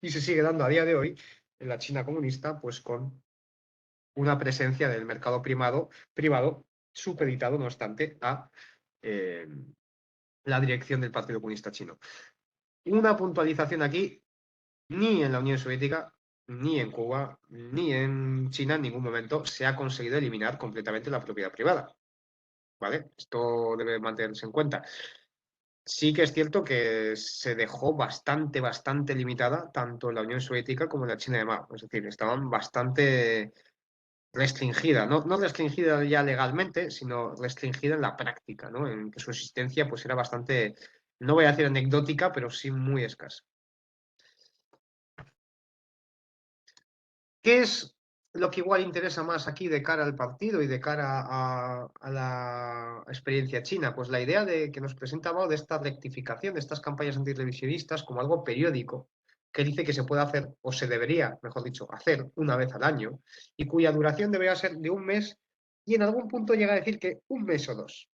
y se sigue dando a día de hoy en la China comunista, pues con una presencia del mercado privado supeditado, no obstante, a la dirección del Partido Comunista Chino. Una puntualización aquí, ni en la Unión Soviética, ni en Cuba, ni en China en ningún momento se ha conseguido eliminar completamente la propiedad privada. ¿Vale? Esto debe mantenerse en cuenta. Sí que es cierto que se dejó bastante limitada tanto en la Unión Soviética como en la China de Mao. Es decir, estaban bastante restringida, no restringida ya legalmente, sino restringida en la práctica, ¿no? En que su existencia pues era bastante, no voy a decir anecdótica, pero sí muy escasa. ¿Qué es lo que igual interesa más aquí de cara al partido y de cara a la experiencia china? Pues la idea de que nos presenta Mao de esta rectificación, de estas campañas antirrevisionistas como algo periódico, que dice que se puede hacer, o se debería, mejor dicho, hacer una vez al año, y cuya duración debería ser de un mes, y en algún punto llega a decir que un mes o dos.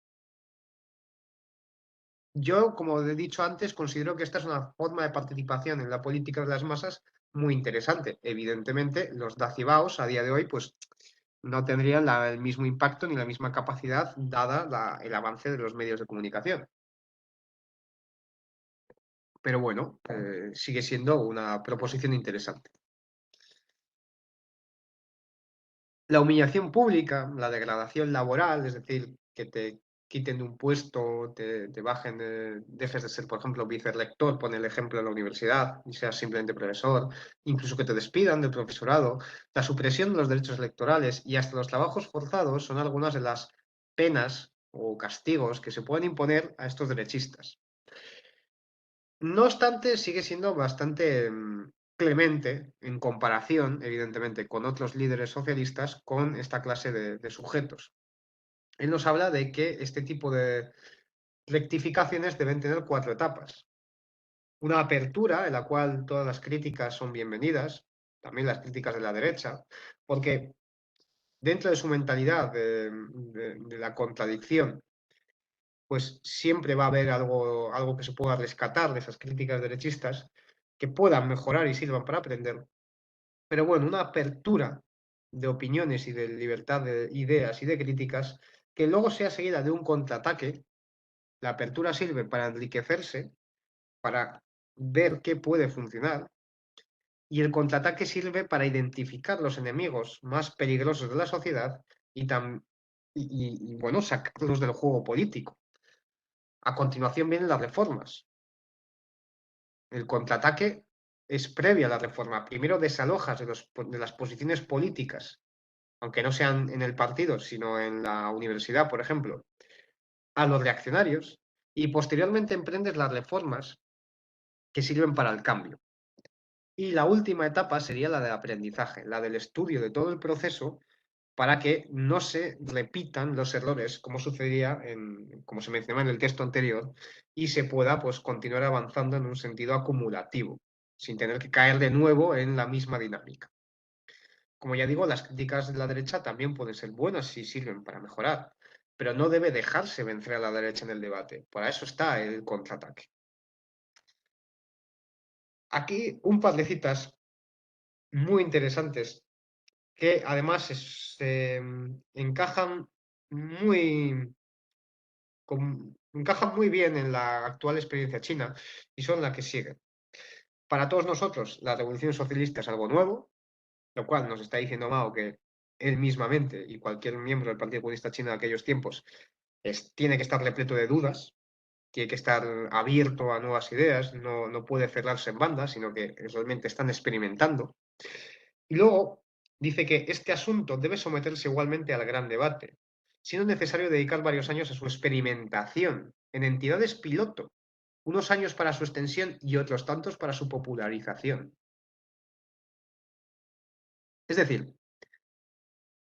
Yo, como he dicho antes, considero que esta es una forma de participación en la política de las masas muy interesante. Evidentemente, los dacibaos a día de hoy pues, no tendrían el mismo impacto ni la misma capacidad dada el avance de los medios de comunicación. pero bueno, sigue siendo una proposición interesante. La humillación pública, la degradación laboral, es decir, que te quiten de un puesto, te bajen, dejes de ser, por ejemplo, vicerrector, pone el ejemplo en la universidad, y seas simplemente profesor, incluso que te despidan del profesorado, la supresión de los derechos electorales y hasta los trabajos forzados son algunas de las penas o castigos que se pueden imponer a estos derechistas. No obstante, sigue siendo bastante clemente en comparación, evidentemente, con otros líderes socialistas con esta clase de sujetos. Él nos habla de que este tipo de rectificaciones deben tener 4 etapas. Una apertura en la cual todas las críticas son bienvenidas, también las críticas de la derecha, porque dentro de su mentalidad de la contradicción, pues siempre va a haber algo que se pueda rescatar de esas críticas derechistas que puedan mejorar y sirvan para aprender. Pero bueno, una apertura de opiniones y de libertad de ideas y de críticas que luego sea seguida de un contraataque. La apertura sirve para enriquecerse, para ver qué puede funcionar, y el contraataque sirve para identificar los enemigos más peligrosos de la sociedad y, bueno, sacarlos del juego político. A continuación vienen las reformas. El contraataque es previo a la reforma. Primero desalojas de las posiciones políticas, aunque no sean en el partido, sino en la universidad, por ejemplo, a los reaccionarios, y posteriormente emprendes las reformas que sirven para el cambio. Y la última etapa sería la del aprendizaje, la del estudio de todo el proceso para que no se repitan los errores, como sucedía, como se mencionaba en el texto anterior, y se pueda pues, continuar avanzando en un sentido acumulativo, sin tener que caer de nuevo en la misma dinámica. Como ya digo, las críticas de la derecha también pueden ser buenas si sirven para mejorar, pero no debe dejarse vencer a la derecha en el debate. Para eso está el contraataque. Aquí un par de citas muy interesantes que además encajan encajan muy bien en la actual experiencia china y son las que siguen. Para todos nosotros, la revolución socialista es algo nuevo, lo cual nos está diciendo Mao que él mismamente y cualquier miembro del Partido Comunista Chino de aquellos tiempos tiene que estar repleto de dudas, tiene que estar abierto a nuevas ideas, no puede cerrarse en banda, sino que realmente están experimentando. Y luego dice que este asunto debe someterse igualmente al gran debate, siendo necesario dedicar varios años a su experimentación en entidades piloto, unos años para su extensión y otros tantos para su popularización. Es decir,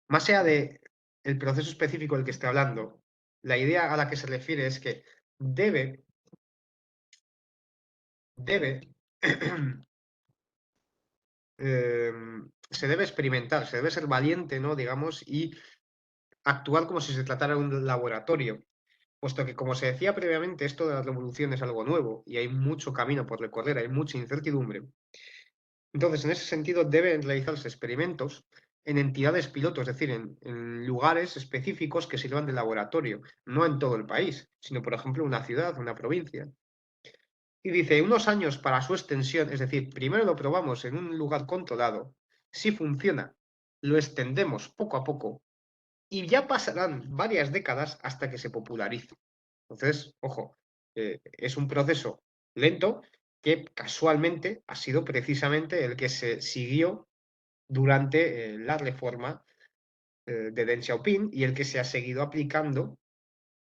más allá de el proceso específico del que esté hablando, la idea a la que se refiere es que debe, debe se debe experimentar, se debe ser valiente, ¿no? Digamos, y actuar como si se tratara de un laboratorio, puesto que, como se decía previamente, esto de la revolución es algo nuevo y hay mucho camino por recorrer, hay mucha incertidumbre. Entonces, en ese sentido, deben realizarse experimentos en entidades piloto, es decir, en lugares específicos que sirvan de laboratorio, no en todo el país, sino, por ejemplo, una ciudad, una provincia. Y dice, unos años para su extensión, es decir, primero lo probamos en un lugar controlado, si funciona, lo extendemos poco a poco y ya pasarán varias décadas hasta que se popularice. Entonces, ojo, es un proceso lento que casualmente ha sido precisamente el que se siguió durante la reforma de Deng Xiaoping y el que se ha seguido aplicando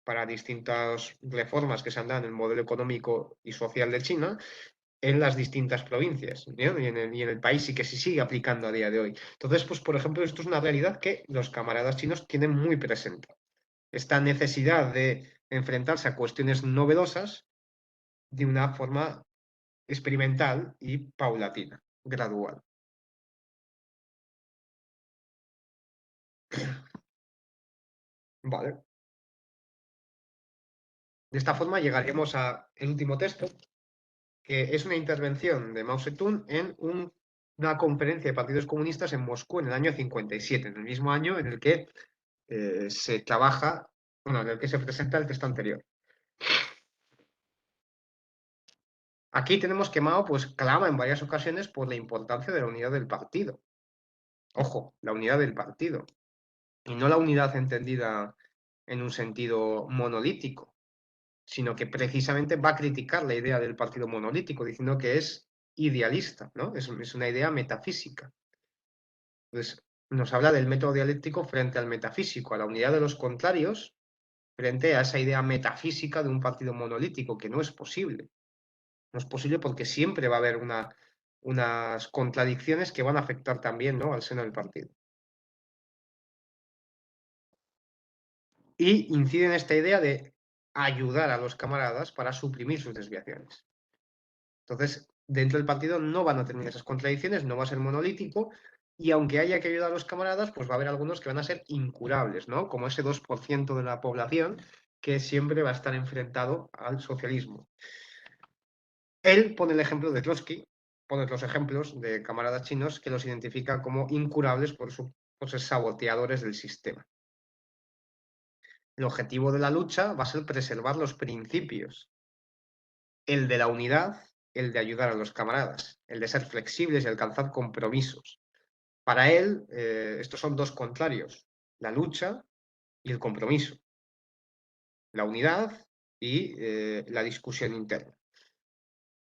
para distintas reformas que se han dado en el modelo económico y social de China en las distintas provincias, ¿no? Y en el país y que se sigue aplicando a día de hoy. Entonces, pues, por ejemplo, esto es una realidad que los camaradas chinos tienen muy presente. Esta necesidad de enfrentarse a cuestiones novedosas de una forma experimental y paulatina, gradual. Vale. De esta forma llegaremos al último texto, que es una intervención de Mao Zedong en una conferencia de partidos comunistas en Moscú en el año 57, en el mismo año en el que se trabaja, bueno, en el que se presenta el texto anterior. Aquí tenemos que Mao pues clama en varias ocasiones por la importancia de la unidad del partido. Ojo, la unidad del partido. Y no la unidad entendida en un sentido monolítico, sino que precisamente va a criticar la idea del partido monolítico, diciendo que es idealista, ¿no? Es una idea metafísica. Entonces, nos habla del método dialéctico frente al metafísico, a la unidad de los contrarios, frente a esa idea metafísica de un partido monolítico, que no es posible. No es posible porque siempre va a haber unas contradicciones que van a afectar también, ¿no?, al seno del partido. Y incide en esta idea de ayudar a los camaradas para suprimir sus desviaciones. Entonces, dentro del partido no van a tener esas contradicciones, no va a ser monolítico, y aunque haya que ayudar a los camaradas, pues va a haber algunos que van a ser incurables, ¿no? Como ese 2% de la población que siempre va a estar enfrentado al socialismo. Él pone el ejemplo de Trotsky, pone los ejemplos de camaradas chinos que los identifica como incurables por ser saboteadores del sistema. El objetivo de la lucha va a ser preservar los principios, el de la unidad, el de ayudar a los camaradas, el de ser flexibles y alcanzar compromisos. Para él, estos son dos contrarios, la lucha y el compromiso, la unidad y la discusión interna.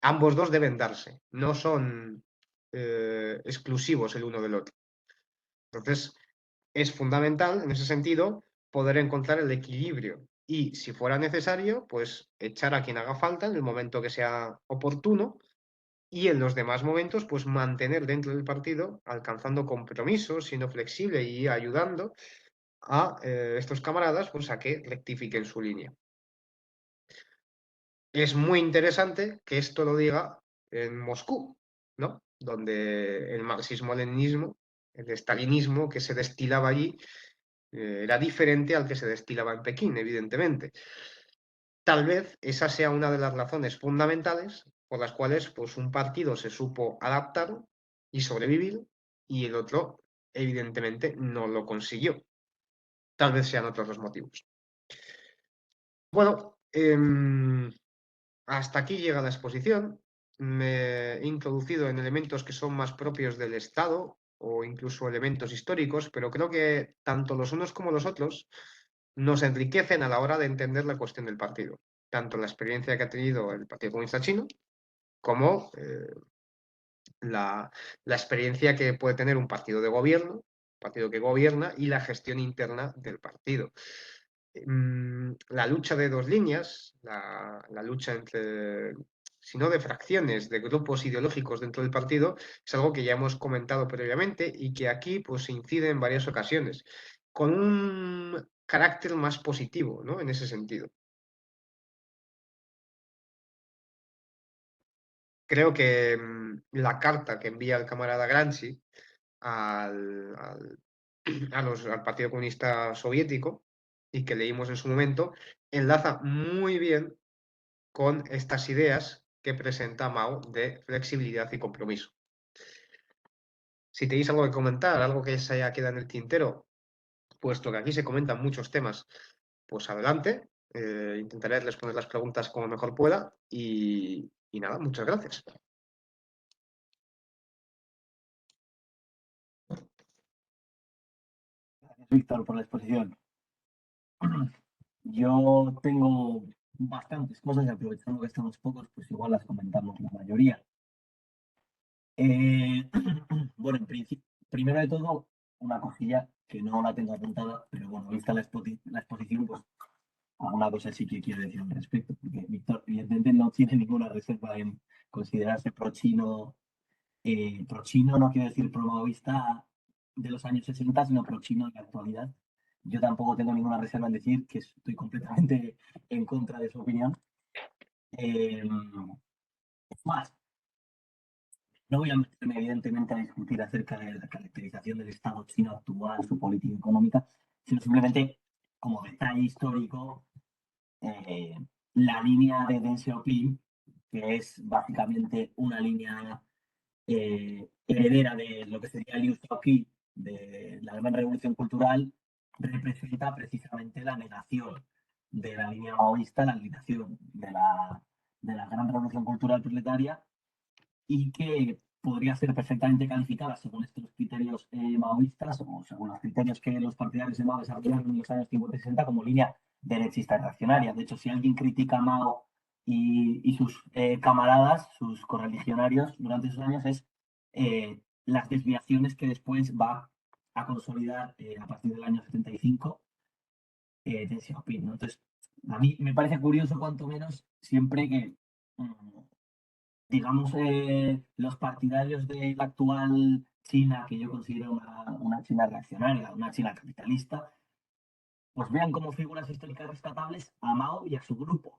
Ambos dos deben darse, no son exclusivos el uno del otro. Entonces, es fundamental, en ese sentido, poder encontrar el equilibrio y, si fuera necesario, pues echar a quien haga falta en el momento que sea oportuno, y en los demás momentos, pues mantener dentro del partido, alcanzando compromisos, siendo flexible y ayudando a estos camaradas pues, a que rectifiquen su línea. Es muy interesante que esto lo diga en Moscú, ¿no?, donde el marxismo-leninismo, el estalinismo que se destilaba allí, era diferente al que se destilaba en Pekín, evidentemente. Tal vez esa sea una de las razones fundamentales por las cuales pues, un partido se supo adaptar y sobrevivir y el otro, evidentemente, no lo consiguió. Tal vez sean otros los motivos. Bueno, hasta aquí llega la exposición. Me he introducido en elementos que son más propios del Estado o incluso elementos históricos, pero creo que tanto los unos como los otros nos enriquecen a la hora de entender la cuestión del partido. Tanto la experiencia que ha tenido el Partido Comunista Chino como la experiencia que puede tener un partido de gobierno, un partido que gobierna, y la gestión interna del partido. La lucha de dos líneas, la lucha entre, si no de fracciones, de grupos ideológicos dentro del partido, es algo que ya hemos comentado previamente y que aquí pues, incide en varias ocasiones, con un carácter más positivo, ¿no?, en ese sentido. Creo que la carta que envía el camarada Gramsci al, al, al Partido Comunista Soviético y que leímos en su momento, enlaza muy bien con estas ideas que presenta Mao de flexibilidad y compromiso. Si tenéis algo que comentar, algo que se haya quedado en el tintero, puesto que aquí se comentan muchos temas, pues adelante. Intentaré responder las preguntas como mejor pueda y nada, muchas gracias. Gracias, Víctor, por la exposición. Yo tengo bastantes cosas y aprovechando que estamos pocos, pues igual las comentamos la mayoría. Bueno, en principio, primero de todo, una cosilla que no la tengo apuntada, pero bueno, vista la exposición, pues alguna cosa sí que quiero decir al respecto, porque Víctor evidentemente no tiene ninguna reserva en considerarse pro-chino no quiero decir pro-maoísta de los años 60, sino pro-chino de la actualidad. Yo tampoco tengo ninguna reserva en decir que estoy completamente en contra de su opinión. Es más, no voy a meterme evidentemente a discutir acerca de la caracterización del Estado chino actual, su política económica, sino simplemente como detalle histórico, eh, la línea de Deng Xiaoping, que es básicamente una línea heredera de lo que sería Liu Shaoqi, de la gran revolución cultural, representa precisamente la negación de la línea maoísta, la negación de la de la gran revolución cultural proletaria y que podría ser perfectamente calificada según estos criterios maoístas o según los criterios que los partidarios de Mao desarrollaron en los años 50 y 60 como línea derechista y reaccionaria. De hecho, si alguien critica a Mao y sus camaradas, sus correligionarios durante esos años, es las desviaciones que después va a consolidar a partir del año 75 Deng Xiaoping, ¿no? Entonces, a mí me parece curioso, cuanto menos, siempre que digamos, los partidarios de la actual China, que yo considero una China reaccionaria, una China capitalista, pues vean como figuras históricas rescatables a Mao y a su grupo.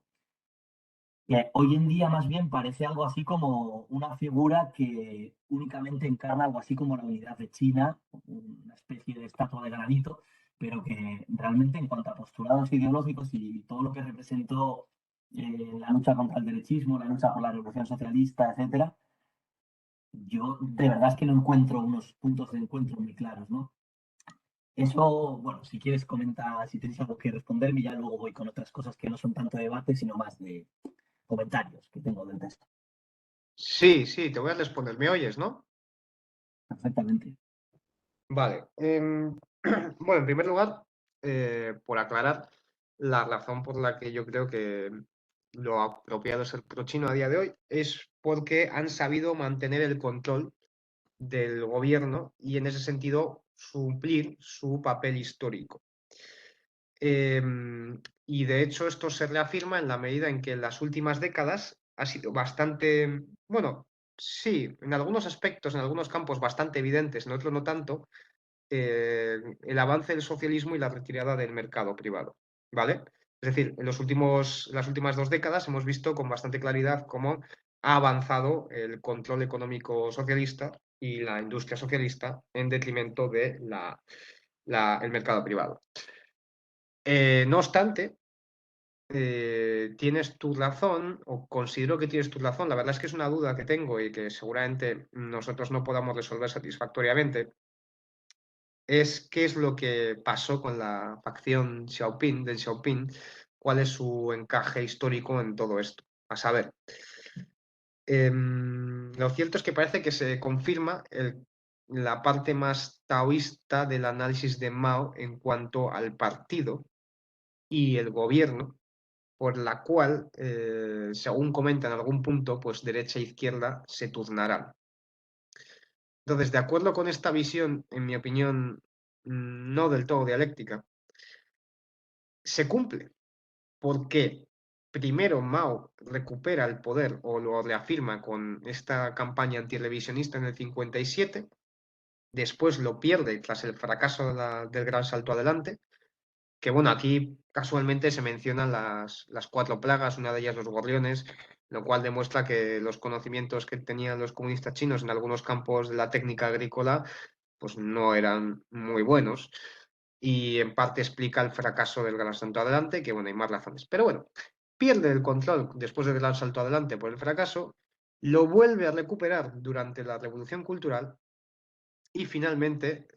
Que hoy en día más bien parece algo así como una figura que únicamente encarna algo así como la unidad de China, una especie de estatua de granito, pero que realmente en cuanto a postulados ideológicos y todo lo que representó la lucha contra el derechismo, la lucha por la revolución socialista, etcétera, yo de verdad es que no encuentro unos puntos de encuentro muy claros, ¿no? Eso, bueno, si quieres comenta, si tienes algo que responderme, ya luego voy con otras cosas que no son tanto de debate, sino más de comentarios que tengo del texto. Sí, sí, te voy a responder. ¿Me oyes, no? Perfectamente. Vale. Bueno, en primer lugar, por aclarar, la razón por la que yo creo que lo apropiado es el prochino a día de hoy es porque han sabido mantener el control del gobierno y en ese sentido suplir su papel histórico. Y de hecho esto se reafirma en la medida en que en las últimas décadas ha sido bastante, bueno, sí, en algunos aspectos, en algunos campos bastante evidentes, en otros no tanto, el avance del socialismo y la retirada del mercado privado, ¿vale? Es decir, en las últimas 2 décadas hemos visto con bastante claridad cómo ha avanzado el control económico socialista y la industria socialista en detrimento de el mercado privado. No obstante, tienes tu razón, o considero que tienes tu razón. La verdad es que es una duda que tengo y que seguramente nosotros no podamos resolver satisfactoriamente. Es qué es lo que pasó con la facción Xiaoping, del Xiaoping, cuál es su encaje histórico en todo esto. A saber, lo cierto es que parece que se confirma la parte más taoísta del análisis de Mao en cuanto al partido y el gobierno por la cual, según comenta en algún punto, pues derecha e izquierda se turnarán. Entonces, de acuerdo con esta visión, en mi opinión, no del todo dialéctica, se cumple, porque primero Mao recupera el poder o lo reafirma con esta campaña antirrevisionista en el 57, después lo pierde tras el fracaso del Gran Salto Adelante, que bueno, aquí casualmente se mencionan las 4 plagas, una de ellas los gorriones, lo cual demuestra que los conocimientos que tenían los comunistas chinos en algunos campos de la técnica agrícola pues no eran muy buenos y en parte explica el fracaso del Gran Salto Adelante, que bueno, hay más razones. Pero bueno, pierde el control después del Gran Salto Adelante por el fracaso, lo vuelve a recuperar durante la Revolución Cultural y finalmente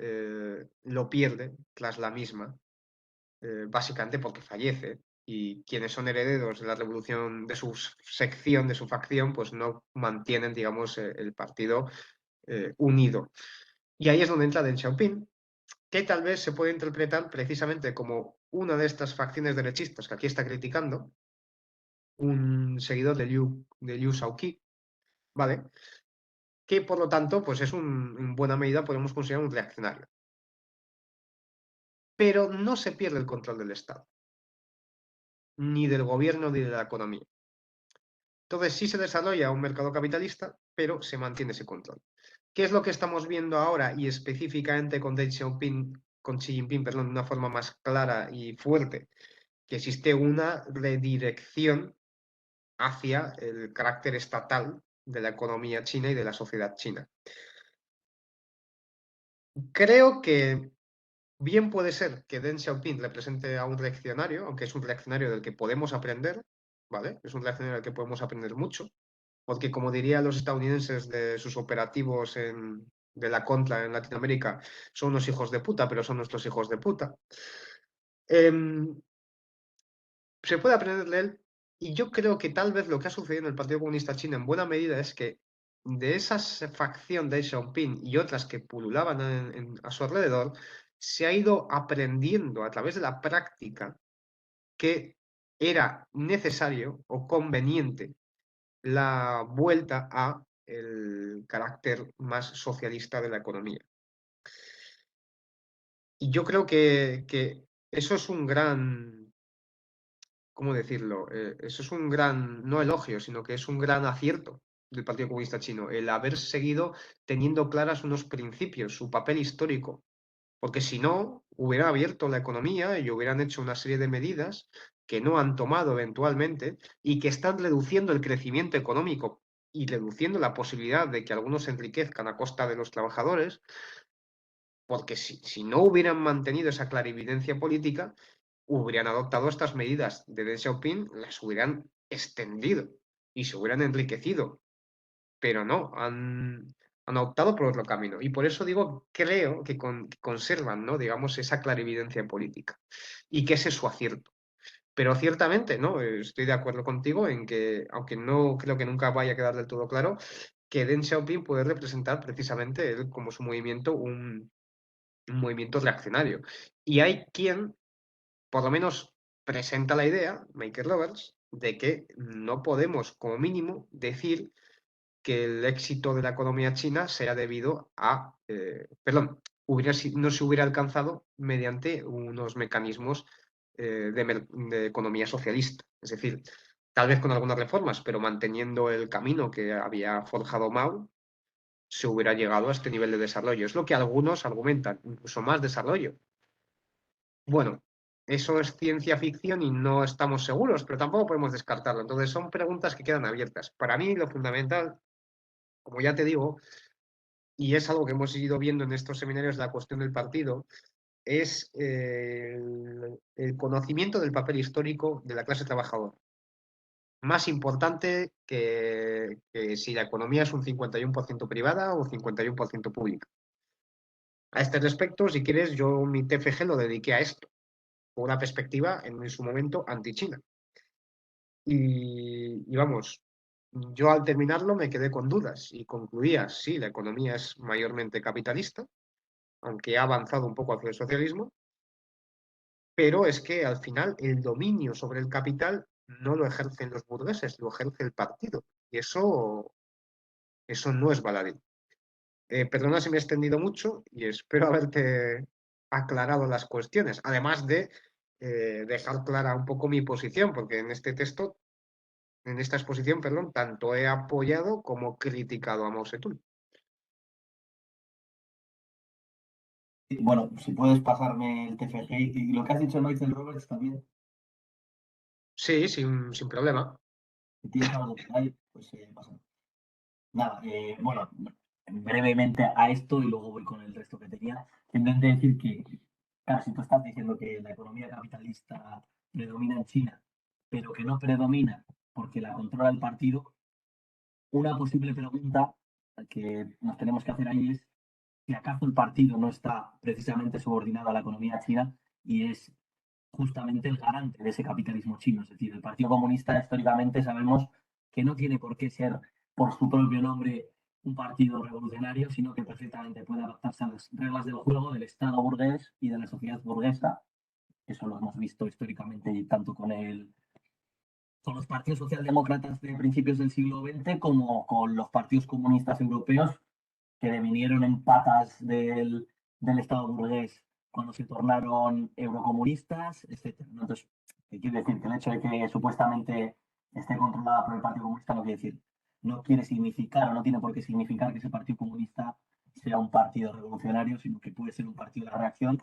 lo pierde tras la misma básicamente porque fallece y quienes son herederos de la revolución, de su sección, de su facción, pues no mantienen, digamos, el partido unido. Y ahí es donde entra Deng Xiaoping, que tal vez se puede interpretar precisamente como una de estas facciones derechistas que aquí está criticando, un seguidor de Liu Shaoqi, ¿vale? Que por lo tanto, pues es en buena medida podemos considerar un reaccionario. Pero no se pierde el control del Estado, ni del gobierno ni de la economía. Entonces sí se desarrolla un mercado capitalista, pero se mantiene ese control. ¿Qué es lo que estamos viendo ahora y específicamente con Deng Xiaoping, con Xi Jinping, perdón, de una forma más clara y fuerte? Que existe una redirección hacia el carácter estatal de la economía china y de la sociedad china. Creo que bien puede ser que Deng Xiaoping represente a un reaccionario, aunque es un reaccionario del que podemos aprender, ¿vale? Es un reaccionario del que podemos aprender mucho, porque como dirían los estadounidenses de sus operativos de la contra en Latinoamérica, son unos hijos de puta, pero son nuestros hijos de puta. Se puede aprender de él Y yo creo que tal vez lo que ha sucedido en el Partido Comunista Chino en buena medida es que de esa facción de Xiaoping y otras que pululaban a su alrededor, se ha ido aprendiendo a través de la práctica que era necesario o conveniente la vuelta a el carácter más socialista de la economía. Y yo creo que eso es un gran, ¿cómo decirlo? Eso es un gran, no elogio, sino que es un gran acierto del Partido Comunista Chino, el haber seguido teniendo claras unos principios, su papel histórico, porque si no, hubieran abierto la economía y hubieran hecho una serie de medidas que no han tomado eventualmente y que están reduciendo el crecimiento económico y reduciendo la posibilidad de que algunos se enriquezcan a costa de los trabajadores, porque si no hubieran mantenido esa clarividencia política, hubieran adoptado estas medidas de Deng Xiaoping, las hubieran extendido y se hubieran enriquecido, pero no, han optado por otro camino. Y por eso digo, creo que conservan, ¿no? Digamos, esa clarividencia política y que ese es su acierto. Pero ciertamente, ¿no? Estoy de acuerdo contigo en que, aunque no creo que nunca vaya a quedar del todo claro, que Deng Xiaoping puede representar precisamente él como su movimiento un movimiento reaccionario. Y hay quien, por lo menos, presenta la idea, Michael Roberts, de que no podemos, como mínimo, decir que el éxito de la economía china sea debido a, perdón, no se hubiera alcanzado mediante unos mecanismos de economía socialista. Es decir, tal vez con algunas reformas, pero manteniendo el camino que había forjado Mao, se hubiera llegado a este nivel de desarrollo. Es lo que algunos argumentan, incluso más desarrollo. Bueno, eso es ciencia ficción y no estamos seguros, pero tampoco podemos descartarlo. Entonces son preguntas que quedan abiertas. Para mí lo fundamental, como ya te digo, y es algo que hemos ido viendo en estos seminarios de la cuestión del partido, es el conocimiento del papel histórico de la clase trabajadora. Más importante que si la economía es un 51% privada o 51% pública. A este respecto, si quieres, yo mi TFG lo dediqué a esto, con una perspectiva en su momento anti-China. Y vamos, yo al terminarlo me quedé con dudas y concluía, sí, la economía es mayormente capitalista, aunque ha avanzado un poco hacia el socialismo, pero es que al final el dominio sobre el capital no lo ejercen los burgueses, lo ejerce el partido. Y eso no es baladí. Perdona si me he extendido mucho y espero haberte aclarado las cuestiones, además de dejar clara un poco mi posición, porque en este texto, en esta exposición, perdón, tanto he apoyado como criticado a Mao Zedong. Bueno, si puedes pasarme el TFG y lo que has dicho de Michael Roberts también, Sí, sin problema. si tienes algo por ahí, pues pasa. Nada, bueno, brevemente a esto y luego voy con el resto que tenía. Simplemente decir que, claro, si tú estás diciendo que la economía capitalista predomina en China, pero que no predomina porque la controla el partido, una posible pregunta que nos tenemos que hacer ahí es si acaso el partido no está precisamente subordinado a la economía china y es justamente el garante de ese capitalismo chino. Es decir, el Partido Comunista históricamente sabemos que no tiene por qué ser por su propio nombre un partido revolucionario, sino que perfectamente puede adaptarse a las reglas del juego del Estado burgués y de la sociedad burguesa. Eso lo hemos visto históricamente y tanto con los partidos socialdemócratas de principios del siglo XX como con los partidos comunistas europeos que devinieron en patas del Estado burgués cuando se tornaron eurocomunistas, etcétera. Entonces, ¿qué quiere decir? Que el hecho de que supuestamente esté controlada por el Partido Comunista no quiere decir, no quiere significar o no tiene por qué significar que ese Partido Comunista sea un partido revolucionario, sino que puede ser un partido de la reacción,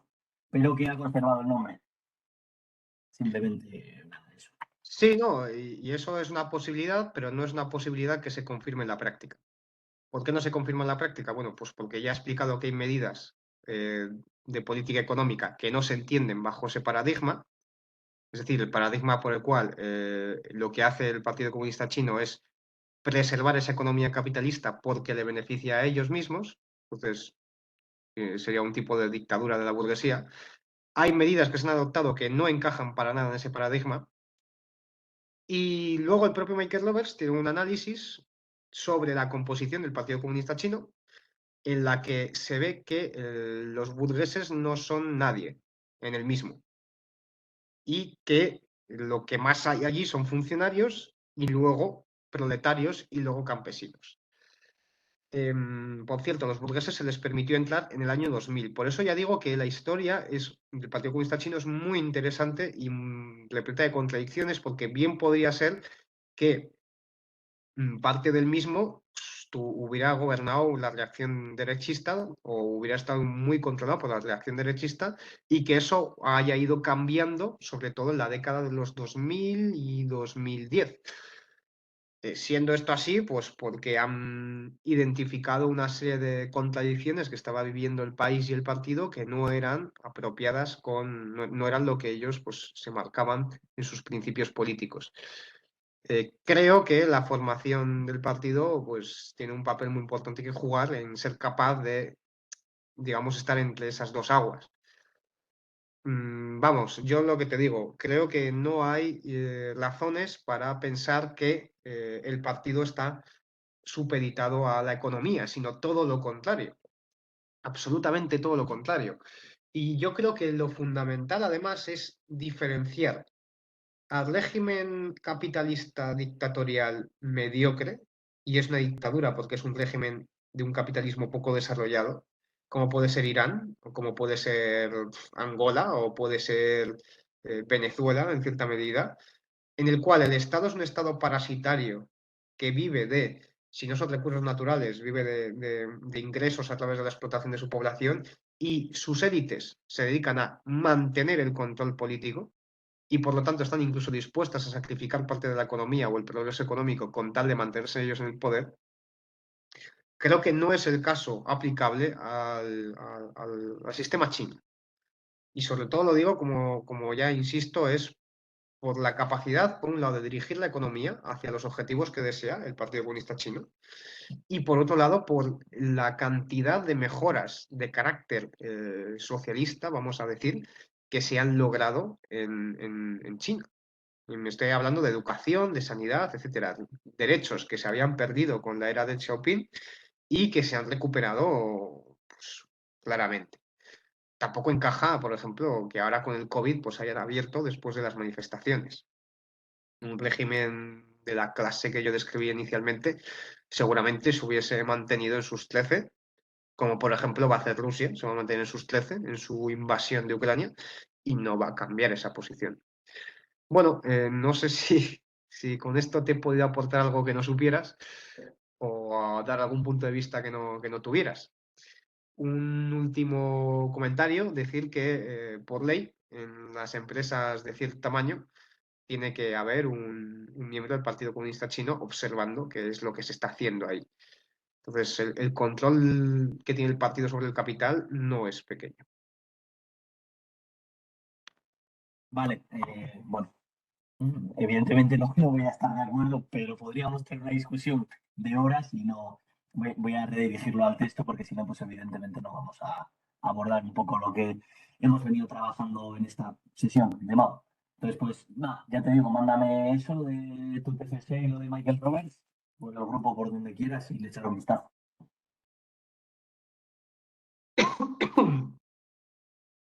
pero que ha conservado el nombre. Simplemente nada de eso. Sí, no, y eso es una posibilidad, pero no es una posibilidad que se confirme en la práctica. ¿Por qué no se confirma en la práctica? Bueno, pues porque ya he explicado que hay medidas de política económica que no se entienden bajo ese paradigma, es decir, el paradigma por el cual lo que hace el Partido Comunista Chino es preservar esa economía capitalista porque le beneficia a ellos mismos, entonces sería un tipo de dictadura de la burguesía. Hay medidas que se han adoptado que no encajan para nada en ese paradigma Y luego el propio Michael Roberts tiene un análisis sobre la composición del Partido Comunista Chino, en la que se ve que los burgueses no son nadie en el mismo y que lo que más hay allí son funcionarios y luego proletarios y luego campesinos. Por cierto, a los burgueses se les permitió entrar en el año 2000. Por eso ya digo que la historia del Partido Comunista Chino es muy interesante y repleta de contradicciones, porque bien podría ser que parte del mismo hubiera gobernado la reacción derechista o hubiera estado muy controlado por la reacción derechista, y que eso haya ido cambiando, sobre todo en la década de los 2000 y 2010. Siendo esto así, pues porque han identificado una serie de contradicciones que estaba viviendo el país y el partido, que no eran apropiadas no eran lo que ellos pues se marcaban en sus principios políticos. Creo que la formación del partido pues tiene un papel muy importante que jugar en ser capaz de, digamos, estar entre esas dos aguas. Vamos, yo lo que te digo, creo que no hay razones para pensar que el partido está supeditado a la economía, sino todo lo contrario, absolutamente todo lo contrario. Y yo creo que lo fundamental, además, es diferenciar al régimen capitalista dictatorial mediocre, y es una dictadura porque es un régimen de un capitalismo poco desarrollado, como puede ser Irán, o como puede ser Angola, o puede ser Venezuela en cierta medida, en el cual el Estado es un Estado parasitario que vive de, si no son recursos naturales, vive de ingresos a través de la explotación de su población, y sus élites se dedican a mantener el control político y por lo tanto están incluso dispuestas a sacrificar parte de la economía o el progreso económico con tal de mantenerse ellos en el poder. Creo que no es el caso aplicable al sistema chino. Y sobre todo lo digo, como ya insisto, es por la capacidad, por un lado, de dirigir la economía hacia los objetivos que desea el Partido Comunista Chino, y por otro lado, por la cantidad de mejoras de carácter socialista, vamos a decir, que se han logrado en China. Y me estoy hablando de educación, de sanidad, etcétera. Derechos que se habían perdido con la era de Xiaoping y que se han recuperado pues, claramente. Tampoco encaja, por ejemplo, que ahora con el COVID pues hayan abierto después de las manifestaciones. Un régimen de la clase que yo describí inicialmente seguramente se hubiese mantenido en sus 13, como por ejemplo va a hacer Rusia, se va a mantener en sus 13 en su invasión de Ucrania, y no va a cambiar esa posición. Bueno, no sé si con esto te he podido aportar algo que no supieras o dar algún punto de vista que no tuvieras. Un último comentario, decir que por ley en las empresas de cierto tamaño tiene que haber un miembro del Partido Comunista Chino observando qué es lo que se está haciendo ahí. Entonces, el control que tiene el partido sobre el capital no es pequeño. Vale, bueno, evidentemente no voy a estar de acuerdo, pero podríamos tener una discusión de horas y no voy a redirigirlo al texto porque si no, pues evidentemente no vamos a abordar un poco lo que hemos venido trabajando en esta sesión de Mao. Entonces, pues nada, ya te digo, mándame eso de tu TFS y lo de Michael Roberts, por el grupo por donde quieras y le echaré un vistazo.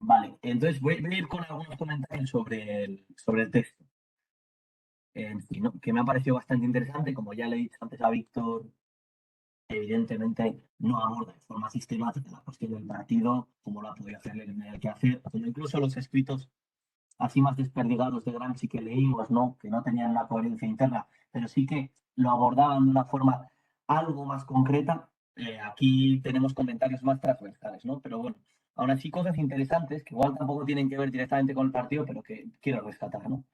Vale, entonces voy a ir con algunos comentarios sobre el texto. En fin, ¿no? Que me ha parecido bastante interesante, como ya le he dicho antes a Víctor, evidentemente no aborda de forma sistemática la cuestión del partido, como lo ha podido hacer en el que hacer, como incluso los escritos así más desperdigados de Gramsci que leímos, ¿no? Que no tenían una coherencia interna, pero sí que lo abordaban de una forma algo más concreta. Aquí tenemos comentarios más transversales, ¿no? Pero bueno, aún así cosas interesantes que igual tampoco tienen que ver directamente con el partido, pero que quiero rescatar, ¿no?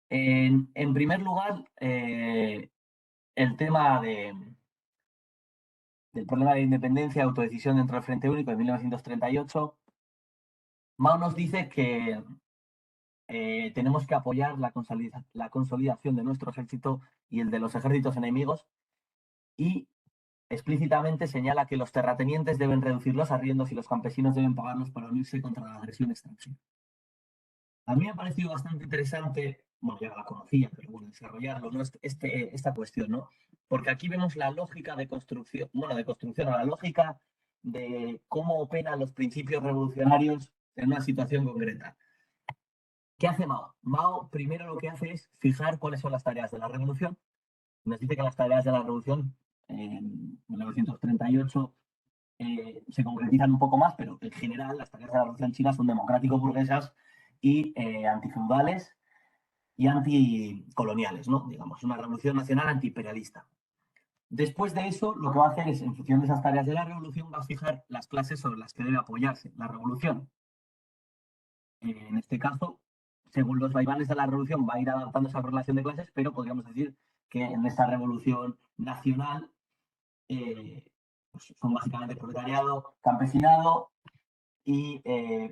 En primer lugar, el tema del problema de independencia y autodecisión dentro del Frente Único de 1938, Mao nos dice que tenemos que apoyar la consolidación de nuestro ejército y el de los ejércitos enemigos, y explícitamente señala que los terratenientes deben reducir los arriendos y los campesinos deben pagarlos para unirse contra la agresión extranjera. A mí me ha parecido bastante interesante, bueno, ya la conocía, pero bueno, desarrollarlo, ¿no? Esta cuestión, ¿no? Porque aquí vemos la lógica de construcción, bueno, de construcción, o la lógica de cómo operan los principios revolucionarios en una situación concreta. ¿Qué hace Mao? Mao primero lo que hace es fijar cuáles son las tareas de la revolución. Nos dice que las tareas de la revolución en 1938 se concretizan un poco más, pero en general las tareas de la revolución china son democrático-burguesas y antifeudales y anticoloniales, ¿no? Digamos, una revolución nacional antiimperialista. Después de eso, lo que va a hacer es, en función de esas tareas de la revolución, va a fijar las clases sobre las que debe apoyarse la revolución. En este caso, según los vaivanes de la revolución, va a ir adaptando esa relación de clases, pero podríamos decir que en esta revolución nacional eh, pues son básicamente proletariado, campesinado y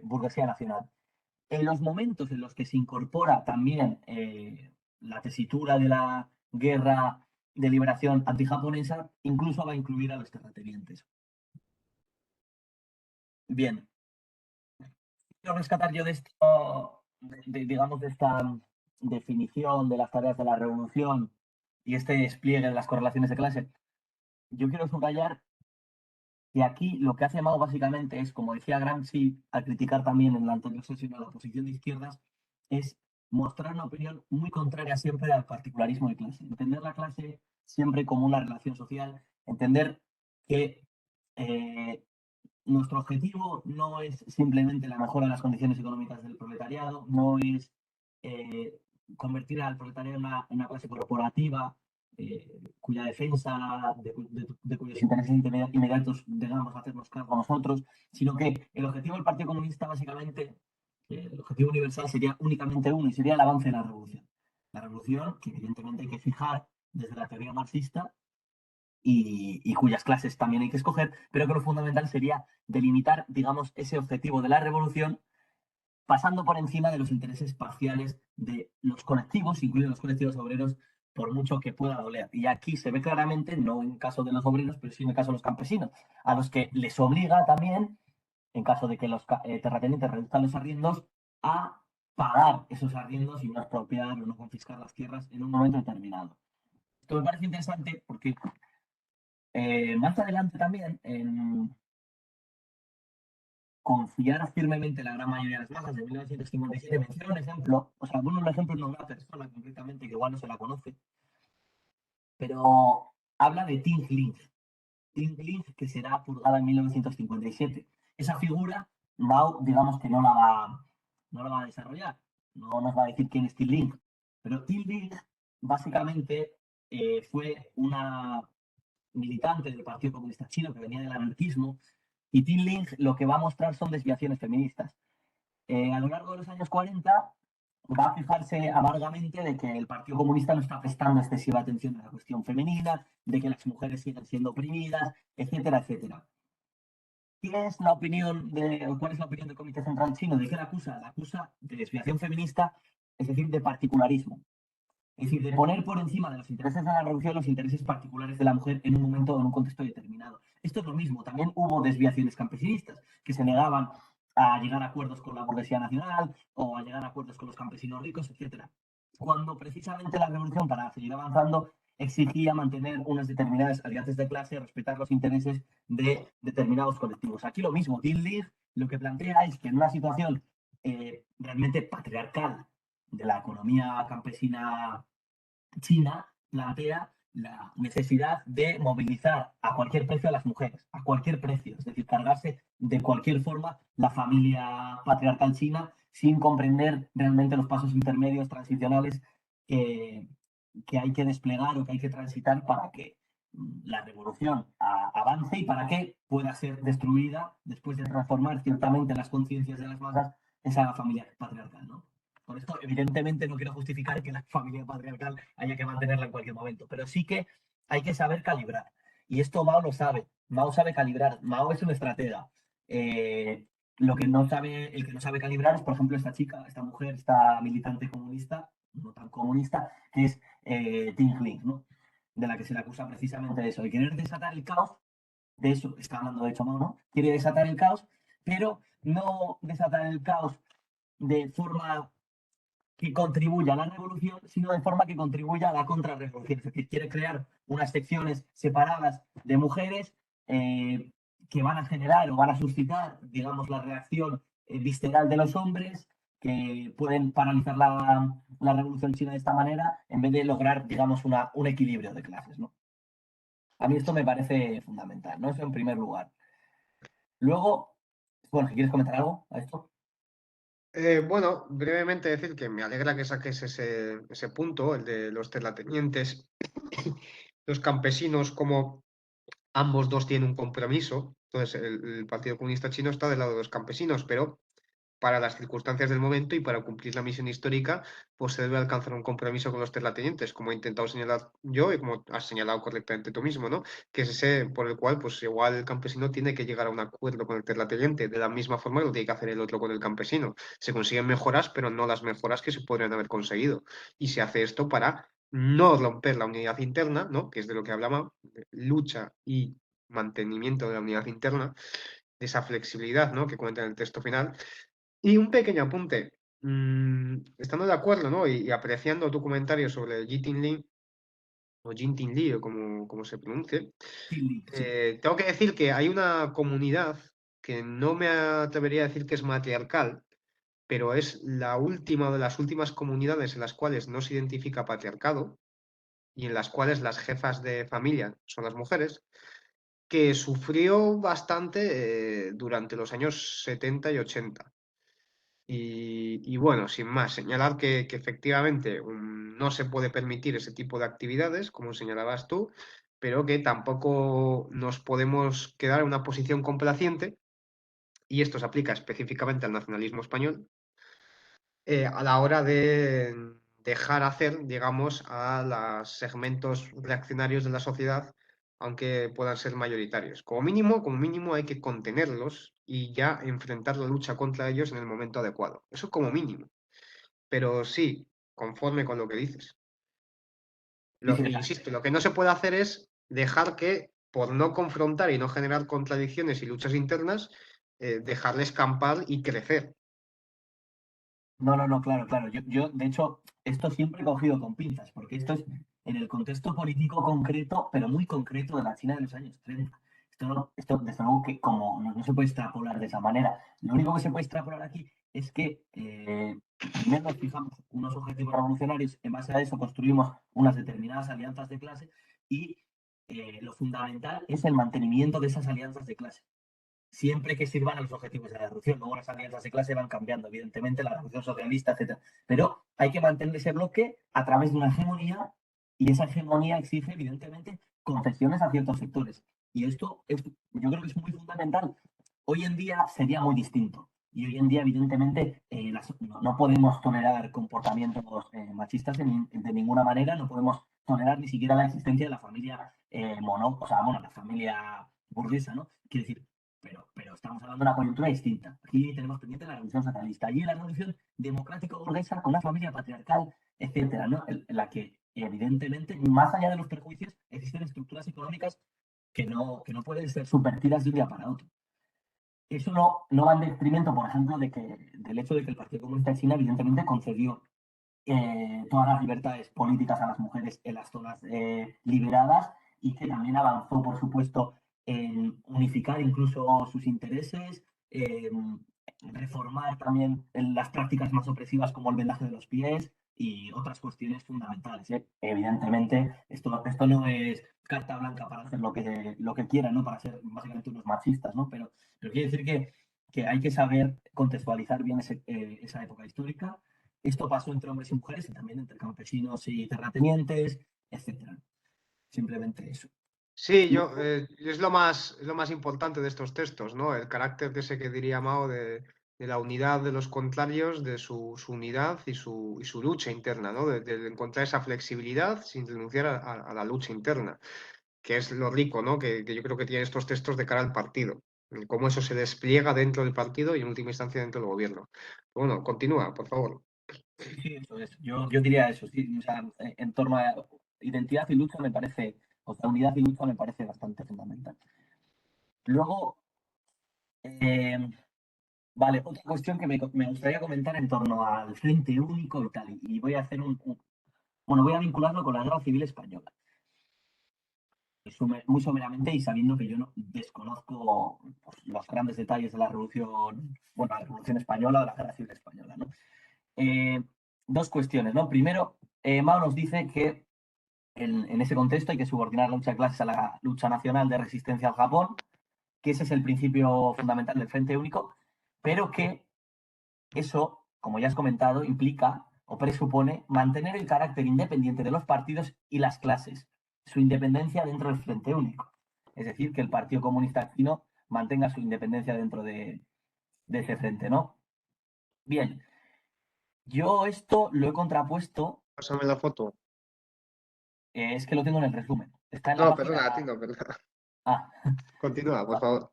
burguesía nacional. En los momentos en los que se incorpora también la tesitura de la guerra de liberación antijaponesa, incluso va a incluir a los terratenientes. Bien, quiero rescatar yo de esto, digamos, de esta definición de las tareas de la revolución y este despliegue de las correlaciones de clase. Yo quiero subrayar que aquí lo que hace Mao básicamente es, como decía Gramsci al criticar también en la anterior sesión a la oposición de izquierdas, es mostrar una opinión muy contraria siempre al particularismo de clase. Entender la clase siempre como una relación social, entender que nuestro objetivo no es simplemente la mejora de las condiciones económicas del proletariado, no es eh, convertir al proletariado en una clase corporativa cuya defensa, de cuyos intereses inmediatos debamos hacernos cargo nosotros, sino que el objetivo del Partido Comunista básicamente, el objetivo universal sería únicamente uno y sería el avance de la revolución. La revolución que evidentemente hay que fijar desde la teoría marxista y cuyas clases también hay que escoger, pero que lo fundamental sería delimitar, digamos, ese objetivo de la revolución pasando por encima de los intereses parciales de los colectivos, incluidos los colectivos obreros, por mucho que pueda doler. Y aquí se ve claramente, no en el caso de los obreros, pero sí en el caso de los campesinos, a los que les obliga también, en caso de que los terratenientes reduzcan los arriendos, a pagar esos arriendos y no expropiar o no confiscar las tierras en un momento determinado. Esto me parece interesante porque más adelante también, en confiar firmemente en la gran mayoría de las masas de 1957, menciona un ejemplo, o sea, bueno, un ejemplo no una persona concretamente que igual no se la conoce, pero habla de Ting Ling. Ting Ling, que será purgada en 1957. Esa figura, Mao, digamos que no la va a desarrollar, no nos va a decir quién es Ting Ling, pero Ting Ling básicamente fue una militante del Partido Comunista Chino que venía del anarquismo, y Tin Ling lo que va a mostrar son desviaciones feministas. A lo largo de los años 40 va a fijarse amargamente de que el Partido Comunista no está prestando excesiva atención a la cuestión femenina, de que las mujeres siguen siendo oprimidas, etcétera, etcétera. ¿Qué es la opinión cuál es la opinión del Comité Central Chino? ¿De qué la acusa? La acusa de desviación feminista, es decir, de particularismo. Es decir, de poner por encima de los intereses de la revolución los intereses particulares de la mujer en un momento o en un contexto determinado. Esto es lo mismo. También hubo desviaciones campesinistas que se negaban a llegar a acuerdos con la burguesía nacional o a llegar a acuerdos con los campesinos ricos, etcétera. Cuando precisamente la revolución, para seguir avanzando, exigía mantener unas determinadas alianzas de clase, respetar los intereses de determinados colectivos. Aquí lo mismo. Dinlig lo que plantea es que en una situación realmente patriarcal de la economía campesina China, plantea la necesidad de movilizar a cualquier precio a las mujeres, a cualquier precio, es decir, cargarse de cualquier forma la familia patriarcal china sin comprender realmente los pasos intermedios, transicionales que, que hay que desplegar o que hay que transitar para que la revolución avance y para que pueda ser destruida después de transformar ciertamente las conciencias de las masas esa familia patriarcal, ¿no? Con esto, evidentemente, no quiero justificar que la familia patriarcal haya que mantenerla en cualquier momento, pero sí que hay que saber calibrar. Y esto Mao lo sabe. Mao sabe calibrar. Mao es un estratega. Lo que no sabe, el que no sabe calibrar es, por ejemplo, esta chica, esta mujer, esta militante comunista, no tan comunista, que es Ting Ling, ¿no? De la que se le acusa precisamente de eso, de querer desatar el caos. De eso está hablando, de hecho, Mao, ¿no? Quiere desatar el caos, pero no desatar el caos de forma que contribuya a la revolución, sino de forma que contribuya a la contrarrevolución. Es decir, quiere crear unas secciones separadas de mujeres que van a generar o van a suscitar, digamos, la reacción visceral de los hombres, que pueden paralizar la revolución china de esta manera, en vez de lograr, digamos, un equilibrio de clases, ¿no? A mí esto me parece fundamental, ¿no? Eso en primer lugar. Luego, bueno, si quieres comentar algo a esto. Bueno, brevemente decir que me alegra que saques ese punto, el de los terratenientes, los campesinos, como ambos dos tienen un compromiso. Entonces, el Partido Comunista Chino está del lado de los campesinos, pero para las circunstancias del momento y para cumplir la misión histórica, pues se debe alcanzar un compromiso con los terratenientes, como he intentado señalar yo y como has señalado correctamente tú mismo, ¿no? Que es ese por el cual, pues igual el campesino tiene que llegar a un acuerdo con el terrateniente, de la misma forma que lo tiene que hacer el otro con el campesino. Se consiguen mejoras, pero no las mejoras que se podrían haber conseguido. Y se hace esto para no romper la unidad interna, ¿no? Que es de lo que hablaba, lucha y mantenimiento de la unidad interna, de esa flexibilidad, ¿no? Que cuenta en el texto final. Y un pequeño apunte. Estando de acuerdo, ¿no? Y apreciando tu comentario sobre el Jitin Lee, o Jintin Lee, o como se pronuncie, Sí, sí. tengo que decir que hay una comunidad que no me atrevería a decir que es matriarcal, pero es la última de las últimas comunidades en las cuales no se identifica patriarcado y en las cuales las jefas de familia son las mujeres, que sufrió bastante durante los años 70 y 80. Y bueno, sin más, señalar que efectivamente no se puede permitir ese tipo de actividades, como señalabas tú, pero que tampoco nos podemos quedar en una posición complaciente, y esto se aplica específicamente al nacionalismo español, a la hora de dejar hacer, digamos, a los segmentos reaccionarios de la sociedad, aunque puedan ser mayoritarios. Como mínimo hay que contenerlos y ya enfrentar la lucha contra ellos en el momento adecuado. Eso como mínimo. Pero sí, conforme con lo que dices. Sí, sí, Insisto, lo que no se puede hacer es dejar que, por no confrontar y no generar contradicciones y luchas internas, dejarle escampar y crecer. no, no, no, claro, claro. Yo, de hecho, esto siempre he cogido con pinzas, porque esto es en el contexto político concreto, pero muy concreto de la China de los años 30. Esto desde luego que como no se puede extrapolar de esa manera. Lo único que se puede extrapolar aquí es que primero nos fijamos unos objetivos revolucionarios, en base a eso construimos unas determinadas alianzas de clase y lo fundamental es el mantenimiento de esas alianzas de clase siempre que sirvan a los objetivos de la revolución. Luego las alianzas de clase van cambiando, evidentemente, la revolución socialista, etcétera. Pero hay que mantener ese bloque a través de una hegemonía y esa hegemonía exige, evidentemente, concesiones a ciertos sectores. Y esto yo creo que es muy fundamental. Hoy en día sería muy distinto. Y hoy en día, evidentemente, no podemos tolerar comportamientos machistas de ninguna manera, no podemos tolerar ni siquiera la existencia de la familia o sea, bueno, la familia burguesa, ¿no? Quiere decir, pero estamos hablando de una coyuntura distinta. Aquí tenemos pendiente la revolución socialista. Allí la revolución democrático-burguesa con una familia patriarcal, etcétera, ¿no? En la que, evidentemente, más allá de los prejuicios, existen estructuras económicas que no pueden ser subvertidas de un día para otro. Eso no va en detrimento, por ejemplo, del hecho de que el Partido Comunista de China, evidentemente, concedió todas las libertades políticas a las mujeres en las zonas liberadas y que también avanzó, por supuesto, en unificar incluso sus intereses, reformar también en las prácticas más opresivas como el vendaje de los pies y otras cuestiones fundamentales. ¿Eh? Evidentemente, esto no es carta blanca para hacer lo que quieran, ¿no? Para ser básicamente unos machistas, ¿no? Pero quiere decir que hay que saber contextualizar bien esa época histórica. Esto pasó entre hombres y mujeres y también entre campesinos y terratenientes, etcétera. Simplemente eso. Sí, es lo más importante de estos textos, ¿no? El carácter de ese que diría Mao de la unidad de los contrarios, de su unidad y su lucha interna, ¿no? De encontrar esa flexibilidad sin renunciar a la lucha interna, que es lo rico, ¿no? Que yo creo que tienen estos textos de cara al partido, cómo eso se despliega dentro del partido y en última instancia dentro del gobierno. Bueno, continúa, por favor. Sí, sí, eso es. Yo diría eso. Sí, o sea, en torno a identidad y lucha me parece, o sea, unidad y lucha me parece bastante fundamental. Luego, eh, Vale, otra cuestión que me gustaría comentar en torno al Frente Único y tal, y voy a hacer bueno, voy a vincularlo con la Guerra Civil Española, muy someramente y sabiendo que yo no desconozco pues, los grandes detalles de la Revolución, bueno, la Revolución Española o la Guerra Civil Española, ¿no? Eh, Dos cuestiones, ¿no? Primero, Mao nos dice que en ese contexto hay que subordinar la lucha de clases a la lucha nacional de resistencia al Japón, que ese es el principio fundamental del Frente Único, pero que eso, como ya has comentado, implica o presupone mantener el carácter independiente de los partidos y las clases, su independencia dentro del Frente Único. Es decir, que el Partido Comunista Chino mantenga su independencia dentro de ese frente, ¿no? Bien, yo esto lo he contrapuesto, Pásame la foto. es que lo tengo en el resumen. Está en la No, perdona, a ti página. no, perdona. Ah, Continúa, por favor.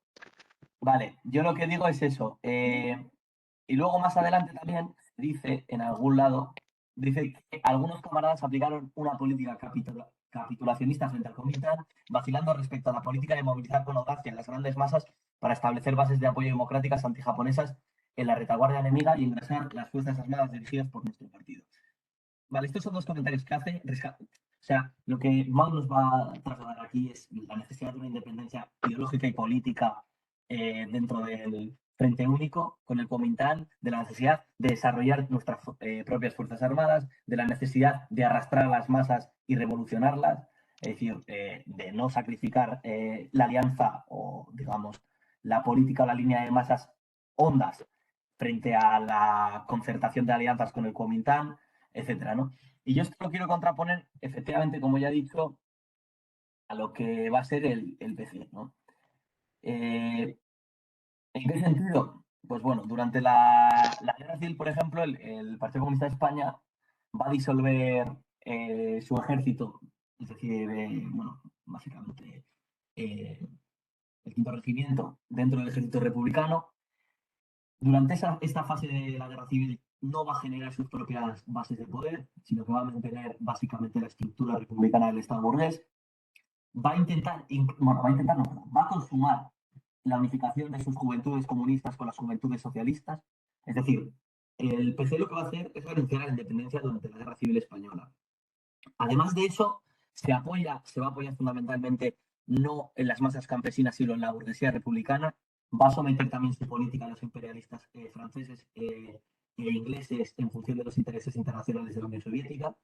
vale, yo lo que digo es eso. Y luego más adelante también dice, en algún lado, dice que algunos camaradas aplicaron una política capitulacionista frente al Kuomintang, vacilando respecto a la política de movilizar con audacia las grandes masas para establecer bases de apoyo democráticas antijaponesas en la retaguardia enemiga y ingresar las fuerzas armadas dirigidas por nuestro partido. Vale, estos son dos comentarios que hace. O sea, lo que Mao nos va a trasladar aquí es la necesidad de una independencia ideológica y política dentro del Frente Único con el Kuomintang, de la necesidad de desarrollar nuestras propias Fuerzas Armadas, de la necesidad de arrastrar a las masas y revolucionarlas, es decir, de no sacrificar la alianza o, digamos, la política o la línea de masas hondas frente a la concertación de alianzas con el Kuomintang, etcétera, ¿no? Y yo esto lo quiero contraponer, efectivamente, como ya he dicho, a lo que va a ser el PC, ¿no? ¿En qué sentido? Pues bueno, durante la Guerra Civil, por ejemplo, el Partido Comunista de España va a disolver su ejército, es decir, bueno, básicamente eh, el quinto regimiento dentro del ejército republicano. Durante esta fase de la guerra civil no va a generar sus propias bases de poder, sino que va a mantener básicamente la estructura republicana del Estado burgués. Bueno, va a intentar, no, perdón, va a consumar la unificación de sus juventudes comunistas con las juventudes socialistas. Es decir, el PC lo que va a hacer es renunciar a la independencia durante la guerra civil española. Además de eso, se va a apoyar fundamentalmente no en las masas campesinas, sino en la burguesía republicana. Va a someter también su política a los imperialistas franceses e ingleses en función de los intereses internacionales de la Unión Soviética.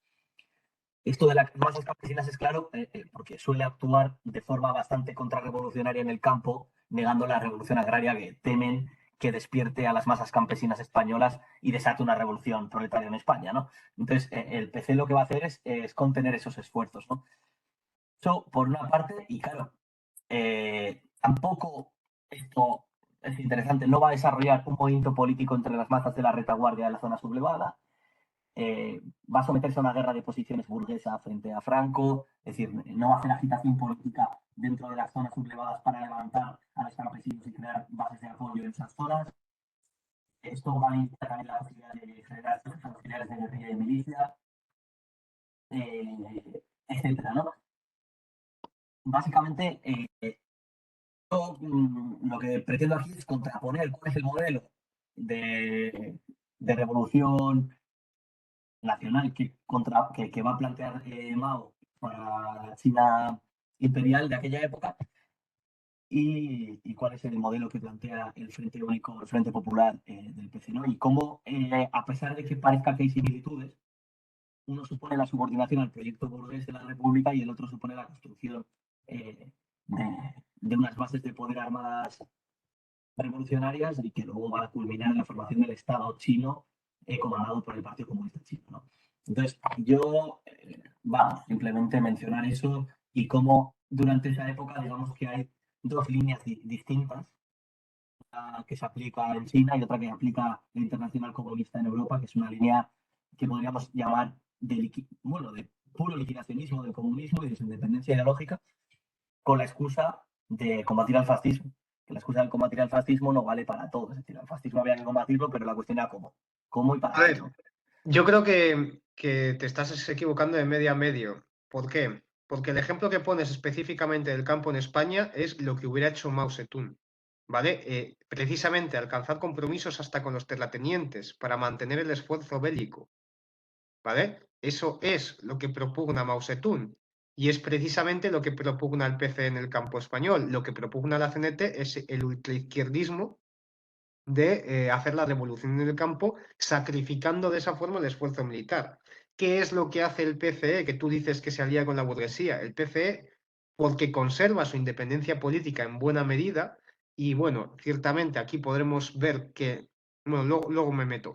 Esto de las masas campesinas es claro, porque suele actuar de forma bastante contrarrevolucionaria en el campo, negando la revolución agraria que temen que despierte a las masas campesinas españolas y desate una revolución proletaria en España, ¿no? Entonces, el PC lo que va a hacer es contener esos esfuerzos, ¿no? Eso, por una parte, y claro, tampoco esto es interesante, no va a desarrollar un movimiento político entre las masas de la retaguardia de la zona sublevada, va a someterse a una guerra de posiciones burguesa frente a Franco, es decir, no va a hacer agitación política dentro de las zonas sublevadas para levantar a los campesinos y crear bases de apoyo en esas zonas. Esto va a limitar también la posibilidad de generar fuerzas auxiliares de guerrilla y milicia, etcétera, ¿no? Básicamente, yo, lo que pretendo aquí es contraponer cuál es el modelo de revolución nacional que va a plantear Mao para la China imperial de aquella época y cuál es el modelo que plantea el Frente Único, el Frente Popular del PC, ¿no? Y cómo, a pesar de que parezca que hay similitudes, uno supone la subordinación al proyecto burgués de la República y el otro supone la construcción eh, de unas bases de poder armadas revolucionarias y que luego van a culminar en la formación del Estado chino comandado por el Partido Comunista Chino, ¿no? Entonces, yo, vamos, simplemente mencionar eso y cómo durante esa época, digamos que hay dos líneas distintas, una que se aplica en China y otra que aplica la Internacional Comunista en Europa, que es una línea que podríamos llamar bueno, de puro liquidacionismo del comunismo y de su independencia ideológica, con la excusa de combatir al fascismo. Que la excusa de combatir al fascismo no vale para todo. Es decir, al fascismo había que combatirlo, pero la cuestión era cómo. ¿Cómo y para A qué? ver, ¿No? yo creo que te estás equivocando de medio a medio. ¿Por qué? Porque el ejemplo que pones específicamente del campo en España es lo que hubiera hecho Mao Zedong. ¿vale? Precisamente alcanzar compromisos hasta con los terratenientes para mantener el esfuerzo bélico, ¿vale? Eso es lo que propugna Mao Zedong. Y es precisamente lo que propugna el PC en el campo español. Lo que propugna la CNT es el ultraizquierdismo de hacer la revolución en el campo, sacrificando de esa forma el esfuerzo militar. ¿Qué es lo que hace el PCE? Que tú dices que se alía con la burguesía. El PCE, porque conserva su independencia política en buena medida, y bueno, ciertamente aquí podremos ver que, bueno, luego me meto,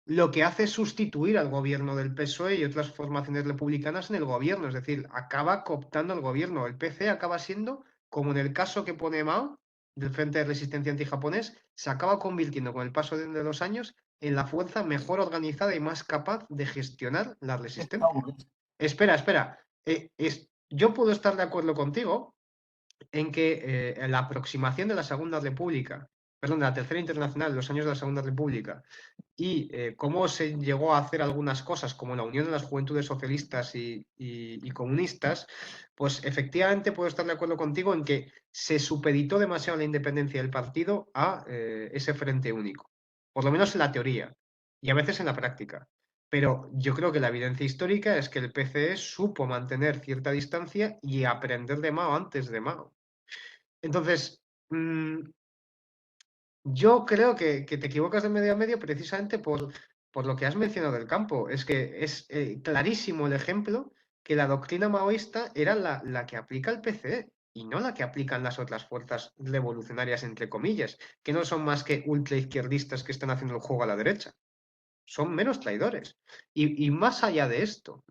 lo que hace es sustituir al gobierno del PSOE y otras formaciones republicanas en el gobierno, es decir, acaba cooptando el gobierno. El PC acaba siendo, como en el caso que pone Mao, del Frente de Resistencia Antijaponés, se acaba convirtiendo con el paso de los años en la fuerza mejor organizada y más capaz de gestionar la resistencia. Espera, espera. Yo puedo estar de acuerdo contigo en que la aproximación de la Segunda República, perdón, de la Tercera Internacional, los años de la Segunda República, y cómo se llegó a hacer algunas cosas como la unión de las juventudes socialistas y comunistas, pues efectivamente puedo estar de acuerdo contigo en que se supeditó demasiado la independencia del partido a ese frente único, por lo menos en la teoría y a veces en la práctica. Pero yo creo que la evidencia histórica es que el PCE supo mantener cierta distancia y aprender de Mao antes de Mao. Entonces, yo creo que te equivocas de medio a medio precisamente por lo que has mencionado del campo. Es que es clarísimo el ejemplo que la doctrina maoísta era la que aplica el PCE y no la que aplican las otras fuerzas revolucionarias, entre comillas, que no son más que ultraizquierdistas que están haciendo el juego a la derecha. Son menos traidores. Y más allá de esto,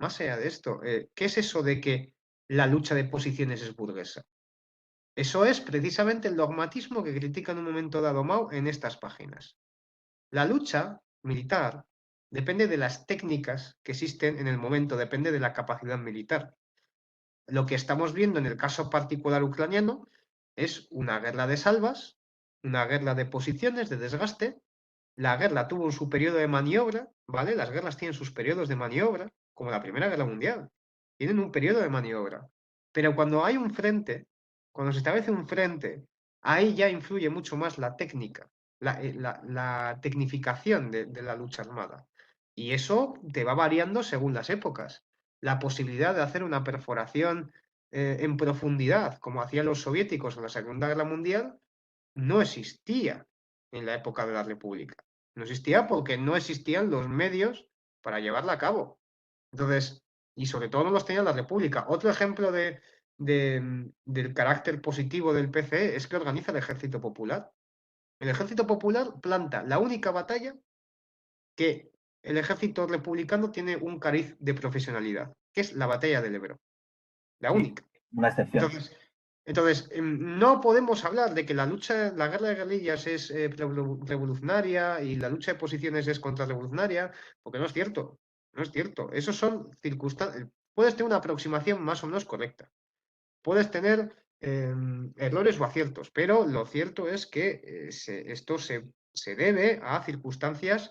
¿qué es eso de que la lucha de posiciones es burguesa? Eso es precisamente el dogmatismo que critica en un momento dado Mao en estas páginas. La lucha militar depende de las técnicas que existen en el momento, depende de la capacidad militar. Lo que estamos viendo en el caso particular ucraniano es una guerra de salvas, una guerra de posiciones, de desgaste. La guerra tuvo su periodo de maniobra, ¿vale? Las guerras tienen sus periodos de maniobra, como la Primera Guerra Mundial. Tienen un periodo de maniobra. Pero cuando hay un frente, cuando se establece un frente, ahí ya influye mucho más la técnica, la tecnificación de la lucha armada. Y eso te va variando según las épocas. La posibilidad de hacer una perforación en profundidad, como hacían los soviéticos en la Segunda Guerra Mundial, no existía en la época de la República. No existía porque no existían los medios para llevarla a cabo. Entonces, y sobre todo no los tenía la República. Otro ejemplo del carácter positivo del PCE es que organiza el Ejército Popular. El Ejército Popular planta la única batalla que el ejército republicano tiene un cariz de profesionalidad, que es la batalla del Ebro. La Sí, única. una excepción. Entonces, no podemos hablar de que la lucha, la guerra de guerrillas es revolucionaria y la lucha de posiciones es contrarrevolucionaria, porque no es cierto. No es cierto. Esos son circunstancias. Puedes tener una aproximación más o menos correcta. Puedes tener errores o aciertos, pero lo cierto es que esto se debe a circunstancias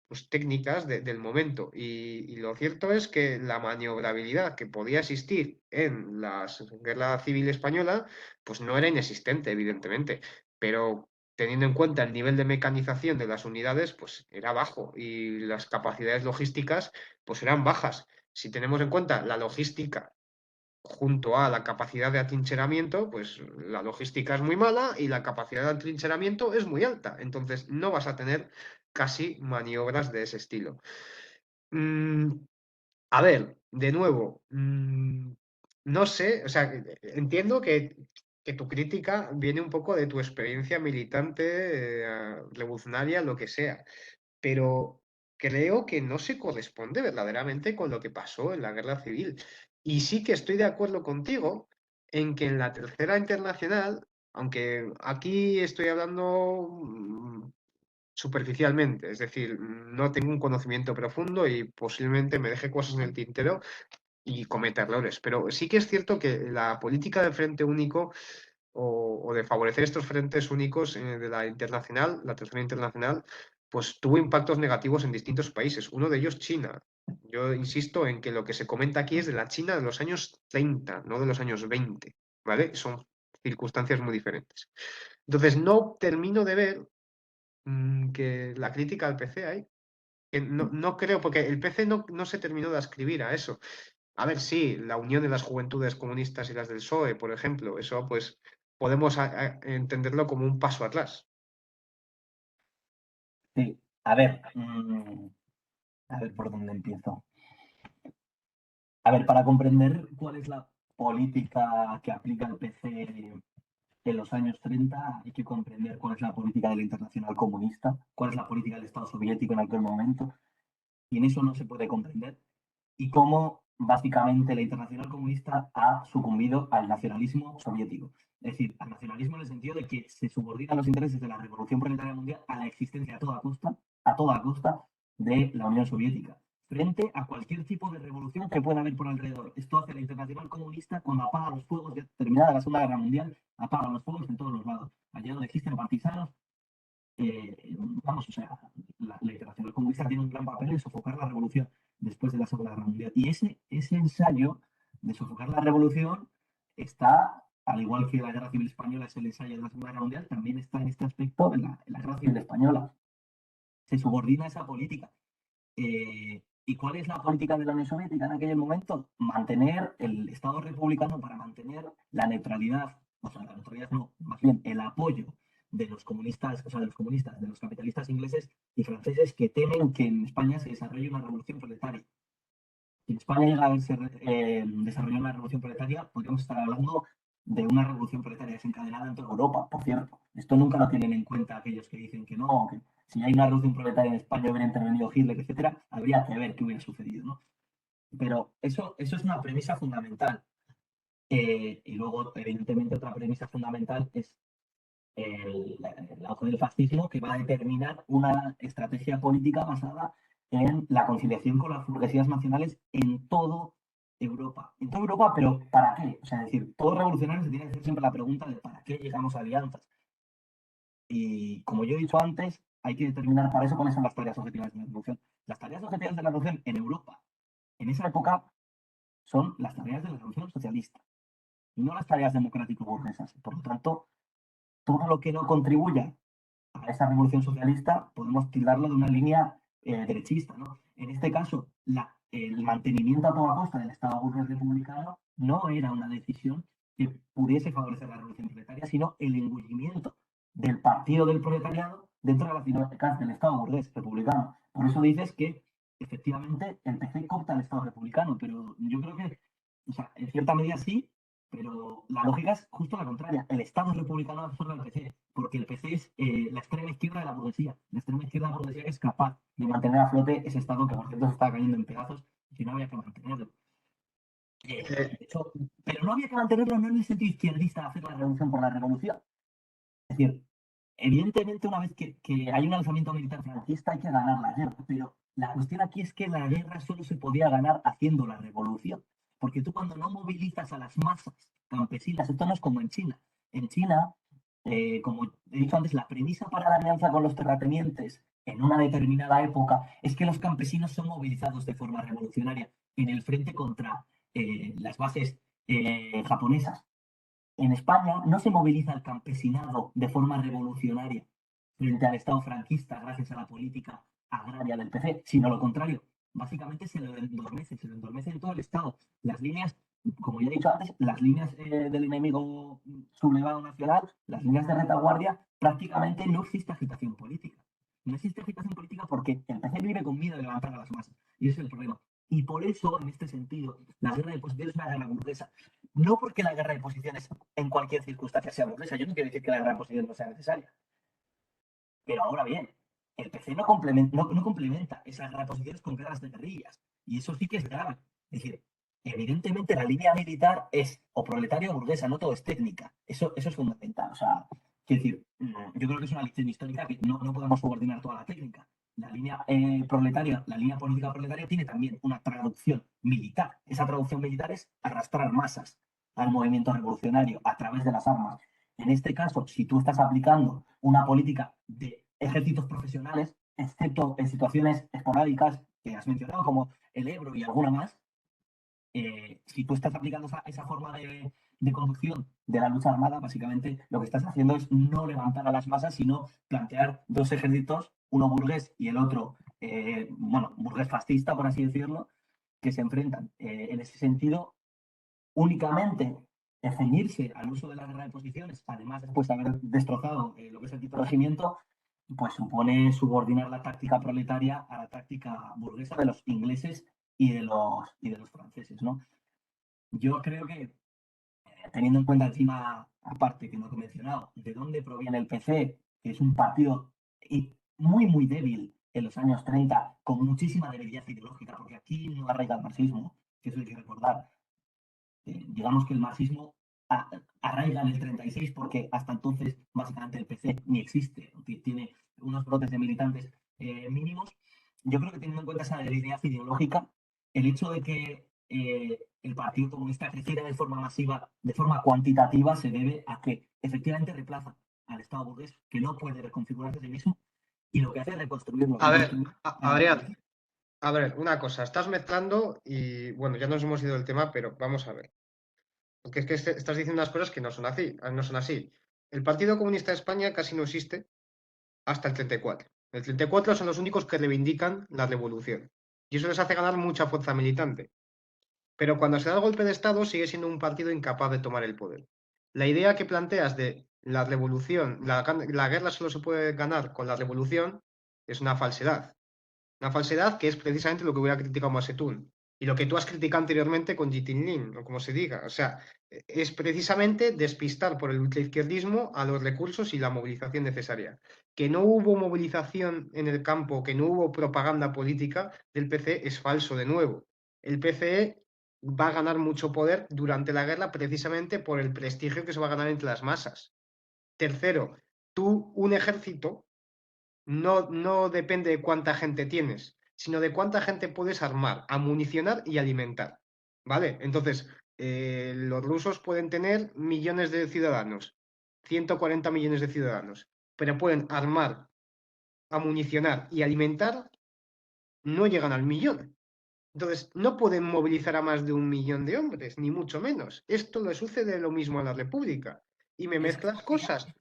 pues, técnicas del momento. Y lo cierto es que la maniobrabilidad que podía existir en la Guerra Civil Española, pues no era inexistente, evidentemente, pero teniendo en cuenta el nivel de mecanización de las unidades, pues era bajo y las capacidades logísticas, pues eran bajas. Si tenemos en cuenta la logística junto a la capacidad de atrincheramiento, pues la logística es muy mala y la capacidad de atrincheramiento es muy alta. Entonces no vas a tener casi maniobras de ese estilo. Mm, a ver, de nuevo, no sé, o sea, entiendo que tu crítica viene un poco de tu experiencia militante, revolucionaria, lo que sea, pero creo que no se corresponde verdaderamente con lo que pasó en la guerra civil. Y sí que estoy de acuerdo contigo en que en la Tercera Internacional, aunque aquí estoy hablando superficialmente, es decir, no tengo un conocimiento profundo y posiblemente me deje cosas en el tintero y cometa errores, pero sí que es cierto que la política de frente único o de favorecer estos frentes únicos de la internacional, la tercera internacional, pues tuvo impactos negativos en distintos países. Uno de ellos, China. Yo insisto en que lo que se comenta aquí es de la China de los años 30, no de los años 20, ¿vale? Son circunstancias muy diferentes. Entonces, no termino de ver que la crítica al PC hay. No creo, porque el PC no se terminó de ascribir a eso. A ver, sí, la unión de las juventudes comunistas y las del PSOE, por ejemplo, eso pues podemos entenderlo como un paso atrás. Sí, a ver por dónde empiezo. A ver, para comprender cuál es la política que aplica el PC en los años 30, hay que comprender cuál es la política de la Internacional Comunista, cuál es la política del Estado soviético en aquel momento, y en eso no se puede comprender, y cómo básicamente la Internacional Comunista ha sucumbido al nacionalismo soviético. Es decir, al nacionalismo en el sentido de que se subordinan los intereses de la Revolución Proletaria Mundial a la existencia a toda costa de la Unión Soviética, frente a cualquier tipo de revolución que pueda haber por alrededor. Esto hace la Internacional Comunista cuando apaga los fuegos, ya terminada la Segunda Guerra Mundial, apaga los fuegos en todos los lados. Allá donde existen partisanos, vamos, o sea, la Internacional Comunista tiene un gran papel en sofocar la revolución después de la Segunda Guerra Mundial. Y ese ensayo de sofocar la revolución está, al igual que la Guerra Civil Española es el ensayo de la Segunda Guerra Mundial, también está en este aspecto en la Guerra Civil Española. Se subordina esa política. ¿Y cuál es la política de la Unión Soviética en aquel momento? Mantener el Estado republicano para mantener la neutralidad, o sea, la neutralidad no, más bien el apoyo de los comunistas, o sea, de los comunistas, de los capitalistas ingleses y franceses que temen que en España se desarrolle una revolución proletaria. Si en España llega a haberse desarrollado una revolución proletaria, podríamos estar hablando de una revolución proletaria desencadenada en toda Europa, por cierto. Esto nunca lo tienen en cuenta aquellos que dicen que no, que si hay una revolución proletaria en España hubiera intervenido Hitler, etcétera, habría que ver qué hubiera sucedido, ¿no? Pero eso es una premisa fundamental. Y luego, evidentemente, otra premisa fundamental es el auge del fascismo, que va a determinar una estrategia política basada en la conciliación con las burguesías nacionales en toda Europa. En toda Europa, pero ¿para qué? O sea, es decir, todo revolucionario se tiene que hacer siempre la pregunta de ¿para qué llegamos a alianzas? Y como yo he dicho antes, hay que determinar para eso cuáles son las tareas objetivas de la revolución. Las tareas objetivas de la revolución en Europa, en esa época, son las tareas de la revolución socialista, y no las tareas democrático-burguesas. Por lo tanto, todo lo que no contribuya a esa revolución socialista podemos tildarlo de una línea derechista, ¿no? En este caso, el mantenimiento a toda costa del Estado burgués republicano no era una decisión que pudiese favorecer la revolución proletaria, sino el engullimiento del partido del proletariado dentro de las dinámicas del Estado burgués republicano. Por eso dices que efectivamente el PC coopta al Estado republicano, pero yo creo que, o sea, en cierta medida sí, pero la lógica es justo la contraria. El Estado republicano absorbe al PC, porque el PC es la extrema izquierda de la burguesía. La extrema izquierda de la burguesía que es capaz de mantener a flote ese Estado que, por cierto, se está cayendo en pedazos y si no había que mantenerlo. Eh, De hecho, pero no había que mantenerlo no en el sentido izquierdista de hacer la revolución por la revolución. Es decir, evidentemente una vez que hay un alzamiento militar franquista hay que ganar la guerra, pero la cuestión aquí es que la guerra solo se podía ganar haciendo la revolución. Porque tú cuando no movilizas a las masas campesinas, esto no es como en China. En China, como he dicho antes, la premisa para la alianza con los terratenientes en una determinada época es que los campesinos son movilizados de forma revolucionaria en el frente contra las bases japonesas. En España no se moviliza el campesinado de forma revolucionaria frente al Estado franquista gracias a la política agraria del PC, sino lo contrario. Básicamente se lo endormece en todo el Estado. Las líneas, como ya he dicho antes, las líneas del enemigo sublevado nacional, las líneas de retaguardia, prácticamente no existe agitación política. No existe agitación política porque el PC vive con miedo de levantar a las masas. Y ese es el problema. Y por eso, en este sentido, la guerra de posiciones es una guerra burguesa. No porque la guerra de posiciones en cualquier circunstancia sea burguesa. Yo no quiero decir que la guerra de posiciones no sea necesaria. Pero ahora bien, el PC no complementa esas guerra de posiciones con guerras de guerrillas. Y eso sí que es grave. Es decir, evidentemente la línea militar es o proletaria o burguesa, no todo es técnica. Eso es fundamental. O sea, quiero decir, yo creo que es una lección histórica que no podemos subordinar toda la técnica. La línea proletaria, la línea política proletaria tiene también una traducción militar. Esa traducción militar es arrastrar masas al movimiento revolucionario a través de las armas. En este caso, si tú estás aplicando una política de ejércitos profesionales, excepto en situaciones esporádicas que has mencionado, como el Ebro y alguna más, si tú estás aplicando esa forma de conducción de la lucha armada, básicamente lo que estás haciendo es no levantar a las masas, sino plantear dos ejércitos, uno burgués y el otro, bueno, burgués fascista, por así decirlo, que se enfrentan. En ese sentido, únicamente ceñirse al uso de la guerra de posiciones, además después de haber destrozado lo que es el tipo de regimiento, pues supone subordinar la táctica proletaria a la táctica burguesa de los ingleses y de los franceses, ¿no? Yo creo que, teniendo en cuenta encima, aparte que no he mencionado, de dónde proviene el PC, que es un partido muy, muy débil en los años 30, con muchísima debilidad ideológica, porque aquí no arraiga el marxismo, que eso hay que recordar. Digamos que el marxismo arraiga en el 36 porque hasta entonces básicamente el PC ni existe, tiene unos brotes de militantes mínimos. Yo creo que teniendo en cuenta esa debilidad ideológica, el hecho de que el Partido Comunista creciera de forma masiva, de forma cuantitativa, se debe a que efectivamente reemplaza al Estado burgués, que no puede reconfigurarse a sí mismo, y lo que hace es reconstruirlo, A ver, reconstruir a la Adrián, revolución. a ver, una cosa, estás mezclando y bueno, ya nos hemos ido del tema, pero vamos a ver. Porque es que estás diciendo unas cosas que no son así, no son así. El Partido Comunista de España casi no existe hasta el 34. El 34 son los únicos que reivindican la revolución. Y eso les hace ganar mucha fuerza militante. Pero cuando se da el golpe de Estado sigue siendo un partido incapaz de tomar el poder. La idea que planteas de la revolución, la guerra solo se puede ganar con la revolución, es una falsedad. Una falsedad que es precisamente lo que hubiera criticado Mao Zedong y lo que tú has criticado anteriormente con Jitin Lin, o como se diga. O sea, es precisamente despistar por el ultraizquierdismo a los recursos y la movilización necesaria. Que no hubo movilización en el campo, que no hubo propaganda política del PCE es falso de nuevo. El PCE va a ganar mucho poder durante la guerra precisamente por el prestigio que se va a ganar entre las masas. Tercero, tú, un ejército, no depende de cuánta gente tienes, sino de cuánta gente puedes armar, amunicionar y alimentar. ¿Vale? Entonces, los rusos pueden tener millones de ciudadanos, 140 millones de ciudadanos, pero pueden armar, amunicionar y alimentar, no llegan al millón. Entonces, no pueden movilizar a más de 1 millón de hombres, ni mucho menos. Esto le sucede lo mismo a la República. Y Es que,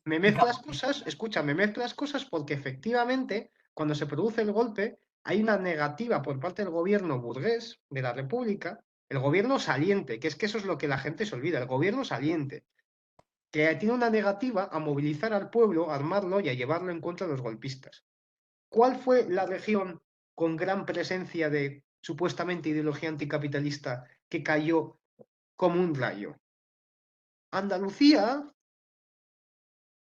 me mezclas cosas porque efectivamente, cuando se produce el golpe, hay una negativa por parte del gobierno burgués de la República, el gobierno saliente, que es que eso es lo que la gente se olvida, el gobierno saliente, que tiene una negativa a movilizar al pueblo, a armarlo y a llevarlo en contra de los golpistas. ¿Cuál fue la región con gran presencia de supuestamente ideología anticapitalista que cayó como un rayo? Andalucía,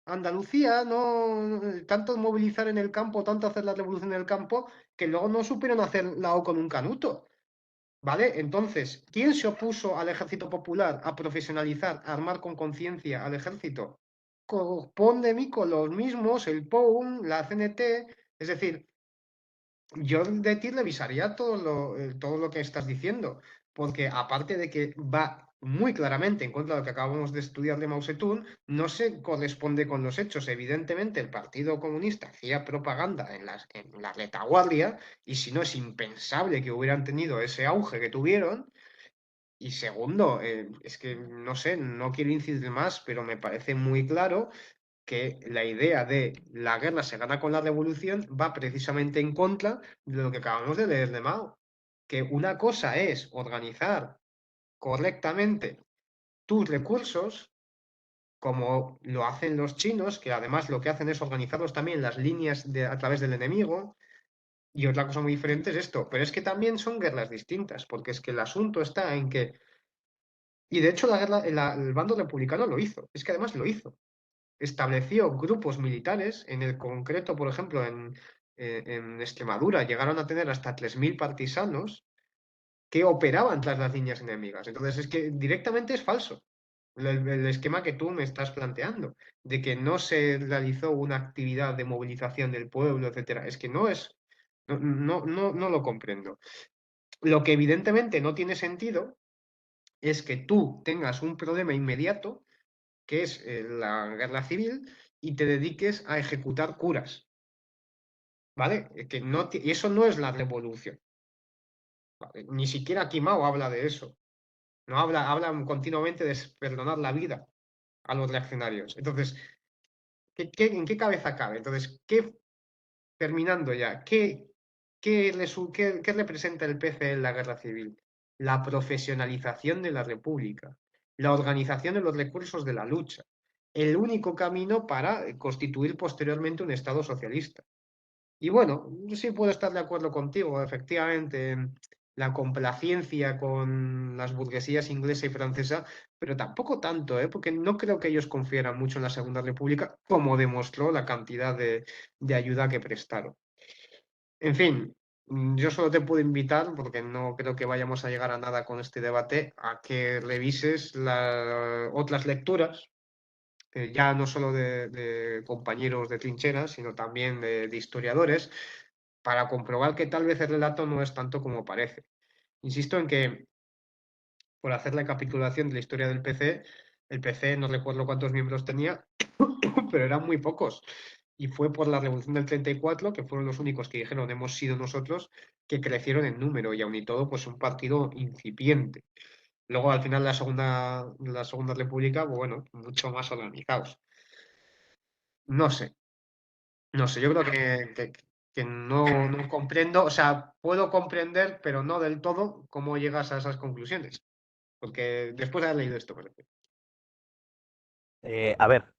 Andalucía, no, tanto movilizar en el campo, tanto hacer la revolución en el campo, que luego no supieron hacer la O con un canuto. ¿Vale? Entonces, ¿quién se opuso al ejército popular a profesionalizar, a armar con conciencia al ejército? Pandemic, los mismos, el POUM, la CNT, es decir, yo de ti revisaría todo lo que estás diciendo, porque aparte de que va muy claramente en contra de lo que acabamos de estudiar de Mao Zedong, no se corresponde con los hechos. Evidentemente, el Partido Comunista hacía propaganda en la retaguardia, y si no, es impensable que hubieran tenido ese auge que tuvieron. Y segundo, es que no sé, no quiero incidir más, pero me parece muy claro que la idea de la guerra se gana con la revolución va precisamente en contra de lo que acabamos de leer de Mao. Que una cosa es organizar correctamente tus recursos, como lo hacen los chinos, que además lo que hacen es organizarlos también las líneas a través del enemigo, y otra cosa muy diferente es esto. Pero es que también son guerras distintas, porque es que el asunto está en que, y de hecho la guerra, el bando republicano lo hizo, es que además lo hizo estableció grupos militares, en el concreto, por ejemplo, en Extremadura, llegaron a tener hasta 3.000 partisanos que operaban tras las líneas enemigas. Entonces, es que directamente es falso el esquema que tú me estás planteando, de que no se realizó una actividad de movilización del pueblo, etcétera. Es que no es, no lo comprendo. Lo que evidentemente no tiene sentido es que tú tengas un problema inmediato que es la guerra civil, y te dediques a ejecutar curas, ¿vale? Que no y eso no es la revolución, ¿vale? Ni siquiera Kimao habla de eso. ¿no? Hablan continuamente de perdonar la vida a los reaccionarios. Entonces, ¿en qué cabeza cabe? Entonces, terminando ya, ¿qué representa el PC en la guerra civil? La profesionalización de la República, la organización de los recursos de la lucha, el único camino para constituir posteriormente un Estado socialista. Y bueno, yo sí puedo estar de acuerdo contigo, efectivamente, en la complacencia con las burguesías inglesa y francesa, pero tampoco tanto, ¿eh? Porque no creo que ellos confiaran mucho en la Segunda República, como demostró la cantidad de ayuda que prestaron. En fin, yo solo te puedo invitar, porque no creo que vayamos a llegar a nada con este debate, a que revises otras lecturas, ya no solo de compañeros de trincheras, sino también de historiadores, para comprobar que tal vez el relato no es tanto como parece. Insisto en que, por hacer la capitulación de la historia del PC, el PC no recuerdo cuántos miembros tenía, pero eran muy pocos. Y fue por la Revolución del 34, que fueron los únicos que dijeron hemos sido nosotros, que crecieron en número y aun y todo, pues un partido incipiente. Luego, al final, la segunda República, pues bueno, mucho más organizados. No sé, no sé, yo creo que no comprendo, o sea, puedo comprender, pero no del todo, cómo llegas a esas conclusiones. Porque después de haber leído esto, parece. A ver,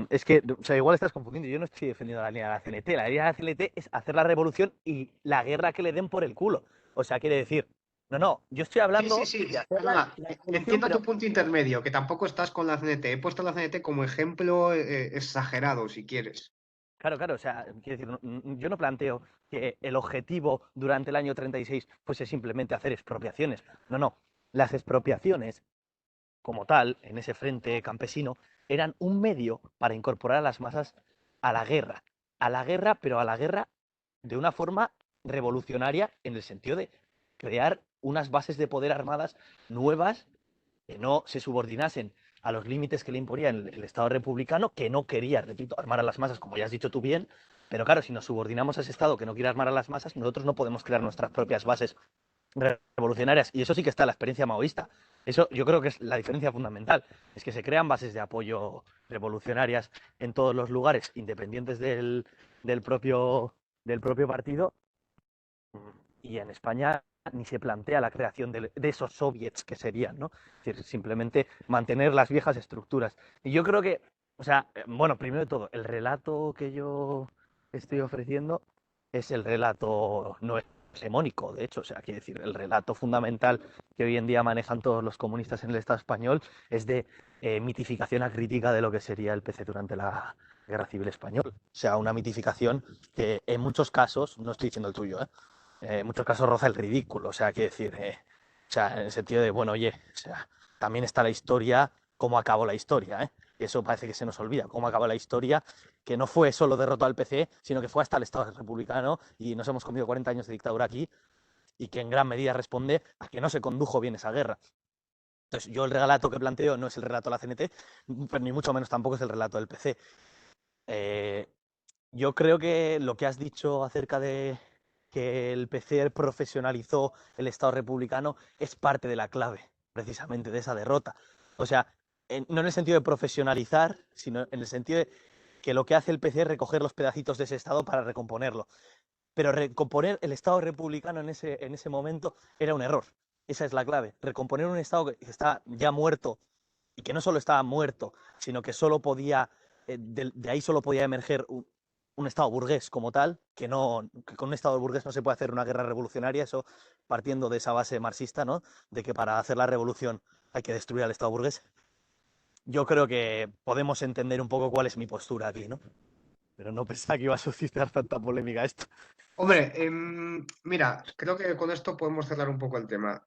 es que, o sea, igual estás confundiendo. Yo no estoy defendiendo la línea de la CNT. La línea de la CNT es hacer la revolución y la guerra que le den por el culo. O sea, quiere decir, no, yo estoy Sí, sí, hablando sí, de hacer perdona, la revolución, entiendo tu pero punto intermedio, que tampoco estás con la CNT. He puesto la CNT como ejemplo exagerado, si quieres. claro, o sea, quiero decir, yo no planteo que el objetivo durante el año 36 fuese simplemente hacer expropiaciones. No, las expropiaciones como tal, en ese frente campesino, eran un medio para incorporar a las masas a la guerra. A la guerra, pero a la guerra de una forma revolucionaria en el sentido de crear unas bases de poder armadas nuevas que no se subordinasen a los límites que le imponía el Estado republicano, que no quería, repito, armar a las masas, como ya has dicho tú bien, pero claro, si nos subordinamos a ese Estado que no quiere armar a las masas, nosotros no podemos crear nuestras propias bases revolucionarias. Y eso sí que está en la experiencia maoísta. Eso yo creo que es la diferencia fundamental. Es que se crean bases de apoyo revolucionarias en todos los lugares, independientes del propio partido. Y en España ni se plantea la creación de esos soviets que serían, ¿no? Es decir, simplemente mantener las viejas estructuras. Y yo creo que, o sea, bueno, primero de todo, el relato que yo estoy ofreciendo es el relato no hegemónico, de hecho, o sea, quiere decir, el relato fundamental que hoy en día manejan todos los comunistas en el Estado español es de mitificación acrítica de lo que sería el PC durante la Guerra Civil Española. O sea, una mitificación que en muchos casos, no estoy diciendo el tuyo, en muchos casos roza el ridículo, o sea, quiere decir, o sea, en el sentido de, bueno, oye, o sea, también está la historia, cómo acabó la historia, ¿eh? Y eso parece que se nos olvida, cómo acabó la historia, que no fue solo derrotó al PC, sino que fue hasta el Estado republicano y nos hemos comido 40 años de dictadura aquí y que en gran medida responde a que no se condujo bien esa guerra. Entonces, yo el relato que planteo no es el relato de la CNT, pero ni mucho menos tampoco es el relato del PC. Eh, yo creo que lo que has dicho acerca de que el PC profesionalizó el Estado republicano es parte de la clave, precisamente, de esa derrota. O sea, no en el sentido de profesionalizar, sino en el sentido de que lo que hace el PC es recoger los pedacitos de ese Estado para recomponerlo. Pero recomponer el Estado republicano en ese momento era un error. Esa es la clave. Recomponer un Estado que está ya muerto y que no solo estaba muerto, sino que solo podía, de ahí solo podía emerger un Estado burgués como tal, que con un Estado burgués no se puede hacer una guerra revolucionaria, eso partiendo de esa base marxista, ¿no? De que para hacer la revolución hay que destruir al Estado burgués. Yo creo que podemos entender un poco cuál es mi postura aquí, ¿no? Pero no pensaba que iba a suscitar tanta polémica esto. Hombre, mira, creo que con esto podemos cerrar un poco el tema.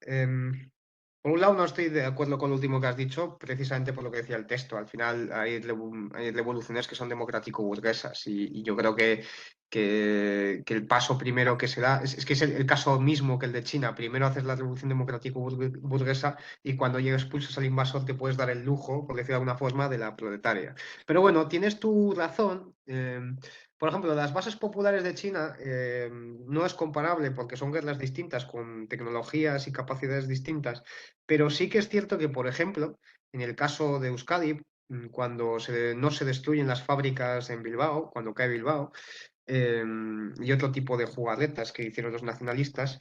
Por un lado, no estoy de acuerdo con lo último que has dicho, precisamente por lo que decía el texto. Al final hay revoluciones que son democrático-burguesas y yo creo que el paso primero que se da es que es el caso mismo que el de China. Primero haces la revolución democrático-burguesa y cuando llegues expulsas al invasor te puedes dar el lujo, por decirlo de alguna forma, de la proletaria. Pero bueno, tienes tu razón. por ejemplo, las bases populares de China no es comparable porque son guerras distintas con tecnologías y capacidades distintas, pero sí que es cierto que, por ejemplo, en el caso de Euskadi, cuando no se destruyen las fábricas en Bilbao, cuando cae Bilbao, eh, y otro tipo de jugarretas que hicieron los nacionalistas,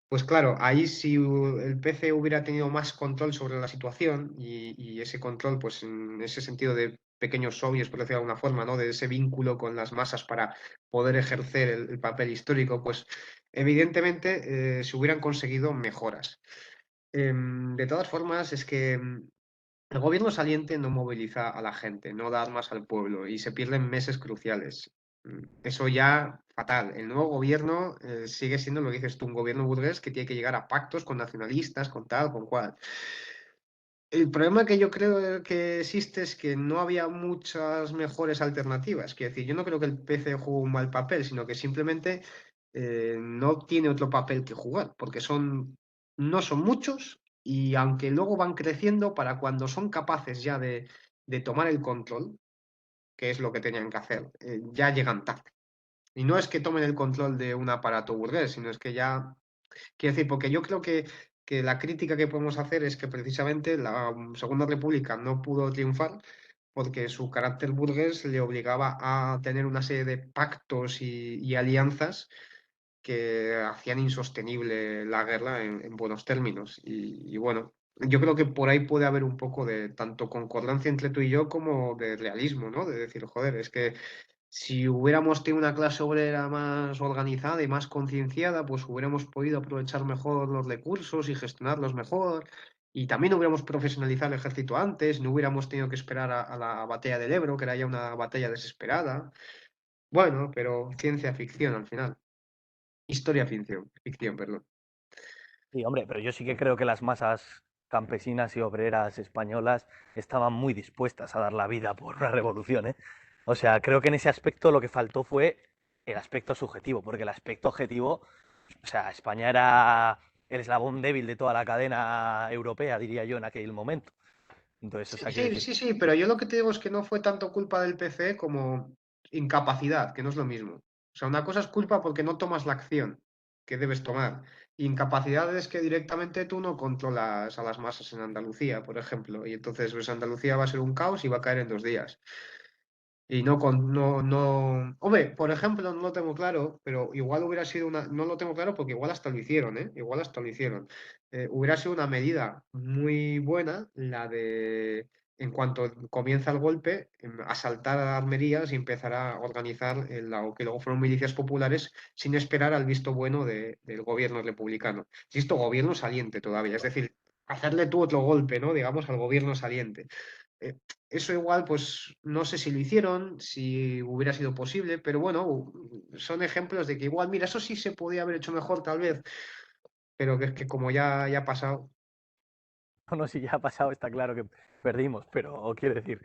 pues claro, ahí si el PC hubiera tenido más control sobre la situación y ese control, pues en ese sentido de pequeños soviets, por decirlo de alguna forma, ¿no? De ese vínculo con las masas para poder ejercer el papel histórico, pues evidentemente se hubieran conseguido mejoras. De todas formas, es que el gobierno saliente no moviliza a la gente, no da armas al pueblo y se pierden meses cruciales. Eso ya fatal. El nuevo gobierno sigue siendo lo que dices tú, un gobierno burgués que tiene que llegar a pactos con nacionalistas, con tal, con cual. El problema que yo creo que existe es que no había muchas mejores alternativas. Quiero decir, yo no creo que el PC juegue un mal papel, sino que simplemente no tiene otro papel que jugar, porque no son muchos y aunque luego van creciendo, para cuando son capaces ya de tomar el control, que es lo que tenían que hacer, ya llegan tarde. Y no es que tomen el control de un aparato burgués, sino es que ya quiero decir, porque yo creo que la crítica que podemos hacer es que precisamente la Segunda República no pudo triunfar porque su carácter burgués le obligaba a tener una serie de pactos y alianzas que hacían insostenible la guerra en buenos términos. Y bueno, yo creo que por ahí puede haber un poco de tanto concordancia entre tú y yo como de realismo, ¿no? De decir, joder, es que si hubiéramos tenido una clase obrera más organizada y más concienciada, pues hubiéramos podido aprovechar mejor los recursos y gestionarlos mejor. Y también hubiéramos profesionalizado el ejército antes, no hubiéramos tenido que esperar a la batalla del Ebro, que era ya una batalla desesperada. Bueno, pero ciencia ficción al final. Historia ficción, ficción, perdón. Sí, hombre, pero yo sí que creo que las masas campesinas y obreras españolas estaban muy dispuestas a dar la vida por una revolución, ¿eh? O sea, creo que en ese aspecto lo que faltó fue el aspecto subjetivo, porque el aspecto objetivo, o sea, España era el eslabón débil de toda la cadena europea, diría yo, en aquel momento. Entonces, o Sí, sea, quiero sí, decir, sí, sí, pero yo lo que te digo es que no fue tanto culpa del PC como incapacidad, que no es lo mismo. O sea, una cosa es culpa porque no tomas la acción que debes tomar. Incapacidad es que directamente tú no controlas a las masas en Andalucía, por ejemplo, y entonces pues, Andalucía va a ser un caos y va a caer en 2 días. Y hombre, por ejemplo, no lo tengo claro, pero igual hubiera sido no lo tengo claro porque igual hasta lo hicieron, ¿eh? Igual hasta lo hicieron. Hubiera sido una medida muy buena la de, en cuanto comienza el golpe, asaltar a armerías y empezar a organizar lo que luego fueron milicias populares sin esperar al visto bueno del gobierno republicano. Y esto gobierno saliente todavía, es decir, hacerle tú otro golpe, ¿no? Digamos, al gobierno saliente. Eh, Eso igual, pues no sé si lo hicieron, si hubiera sido posible, pero bueno, son ejemplos de que igual, mira, eso sí se podía haber hecho mejor tal vez, pero que es que como ya ha pasado. no, si ya ha pasado, está claro que perdimos, pero quiero decir,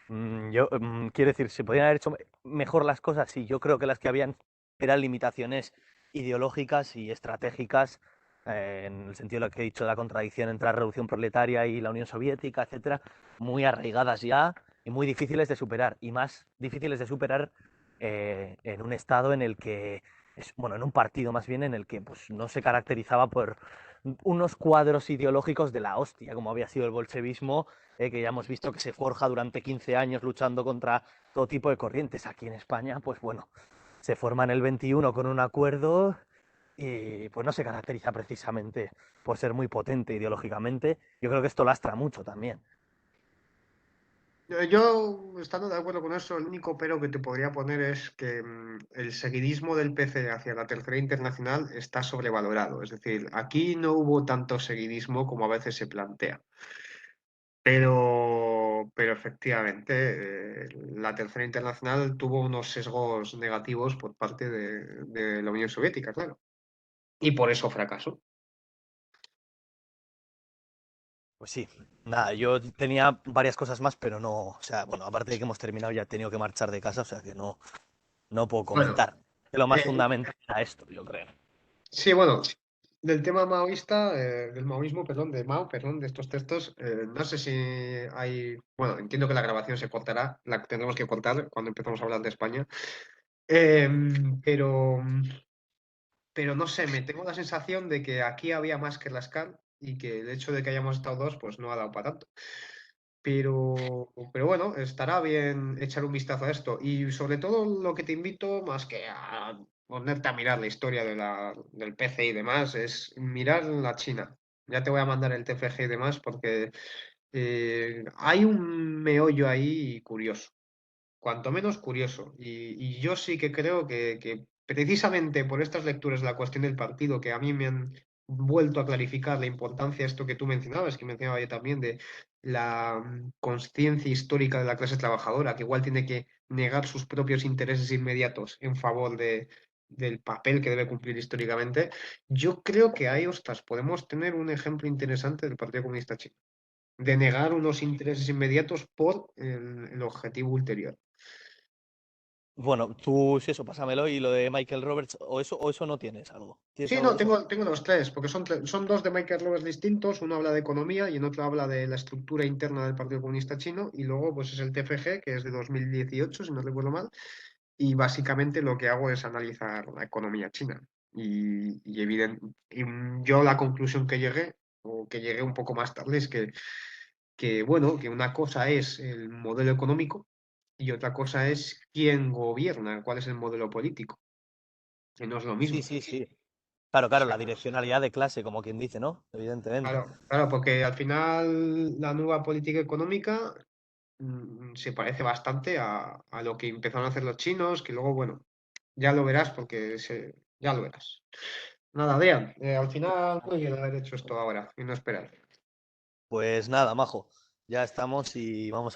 quiero decir, se podrían haber hecho mejor las cosas, sí, yo creo que las que habían eran limitaciones ideológicas y estratégicas, en el sentido de lo que he dicho, de la contradicción entre la revolución proletaria y la Unión Soviética, etcétera, muy arraigadas ya y muy difíciles de superar, y más difíciles de superar en un estado en el que, bueno, en un partido más bien en el que pues, no se caracterizaba por unos cuadros ideológicos de la hostia, como había sido el bolchevismo, que ya hemos visto que se forja durante 15 años luchando contra todo tipo de corrientes. Aquí en España, pues bueno, se forma en el 21 con un acuerdo y pues no se caracteriza precisamente por ser muy potente ideológicamente. Yo creo que esto lastra mucho también. Yo, estando de acuerdo con eso, el único pero que te podría poner es que el seguidismo del PC hacia la Tercera Internacional está sobrevalorado. Es decir, aquí no hubo tanto seguidismo como a veces se plantea. Pero efectivamente, la Tercera Internacional tuvo unos sesgos negativos por parte de la Unión Soviética, claro. Y por eso fracasó. Pues sí, nada, yo tenía varias cosas más, pero no, o sea, bueno, aparte de que hemos terminado, ya he tenido que marchar de casa, o sea que no, no puedo Bueno, comentar. Que lo más eh, fundamental era esto, yo creo. sí, bueno, del tema maoísta, del maoísmo, perdón, de Mao, perdón, de estos textos, no sé si hay, bueno, entiendo que la grabación se cortará, la tendremos que cortar cuando empezamos a hablar de España, Pero, pero no sé, me tengo la sensación de que aquí había más que rascar y que el hecho de que hayamos estado dos, pues no ha dado para tanto. Pero bueno, estará bien echar un vistazo a esto. Y sobre todo lo que te invito, más que a ponerte a mirar la historia del PC y demás, es mirar la China. Ya te voy a mandar el TFG y demás porque hay un meollo ahí curioso, cuanto menos curioso. Y yo sí que creo que precisamente por estas lecturas de la cuestión del partido, que a mí me han vuelto a clarificar la importancia, esto que tú mencionabas, que mencionaba yo también, de la consciencia histórica de la clase trabajadora, que igual tiene que negar sus propios intereses inmediatos en favor del papel que debe cumplir históricamente. Yo creo que ahí, ostras, podemos tener un ejemplo interesante del Partido Comunista Chino, de negar unos intereses inmediatos por el objetivo ulterior. Bueno, tú, si eso, pásamelo y lo de Michael Roberts, o eso no tienes algo. ¿Tienes Sí, algo no, de eso? tengo los tres, porque son dos de Michael Roberts distintos. Uno habla de economía y en otro habla de la estructura interna del Partido Comunista Chino. Y luego, pues es el TFG, que es de 2018, si no recuerdo mal. Y básicamente lo que hago es analizar la economía china. Yo la conclusión que llegué, o que llegué un poco más tarde, es bueno, que una cosa es el modelo económico y otra cosa es quién gobierna, cuál es el modelo político, que no es lo Sí, mismo. sí, sí. Claro, claro, la direccionalidad de clase, como quien dice, ¿no? Evidentemente. Claro, claro, porque al final la nueva política económica se parece bastante a lo que empezaron a hacer los chinos, que luego, bueno, ya lo verás porque ya lo verás. Nada, Dean, al final muy bien haber hecho esto ahora y no esperar. Pues nada, majo, ya estamos y vamos a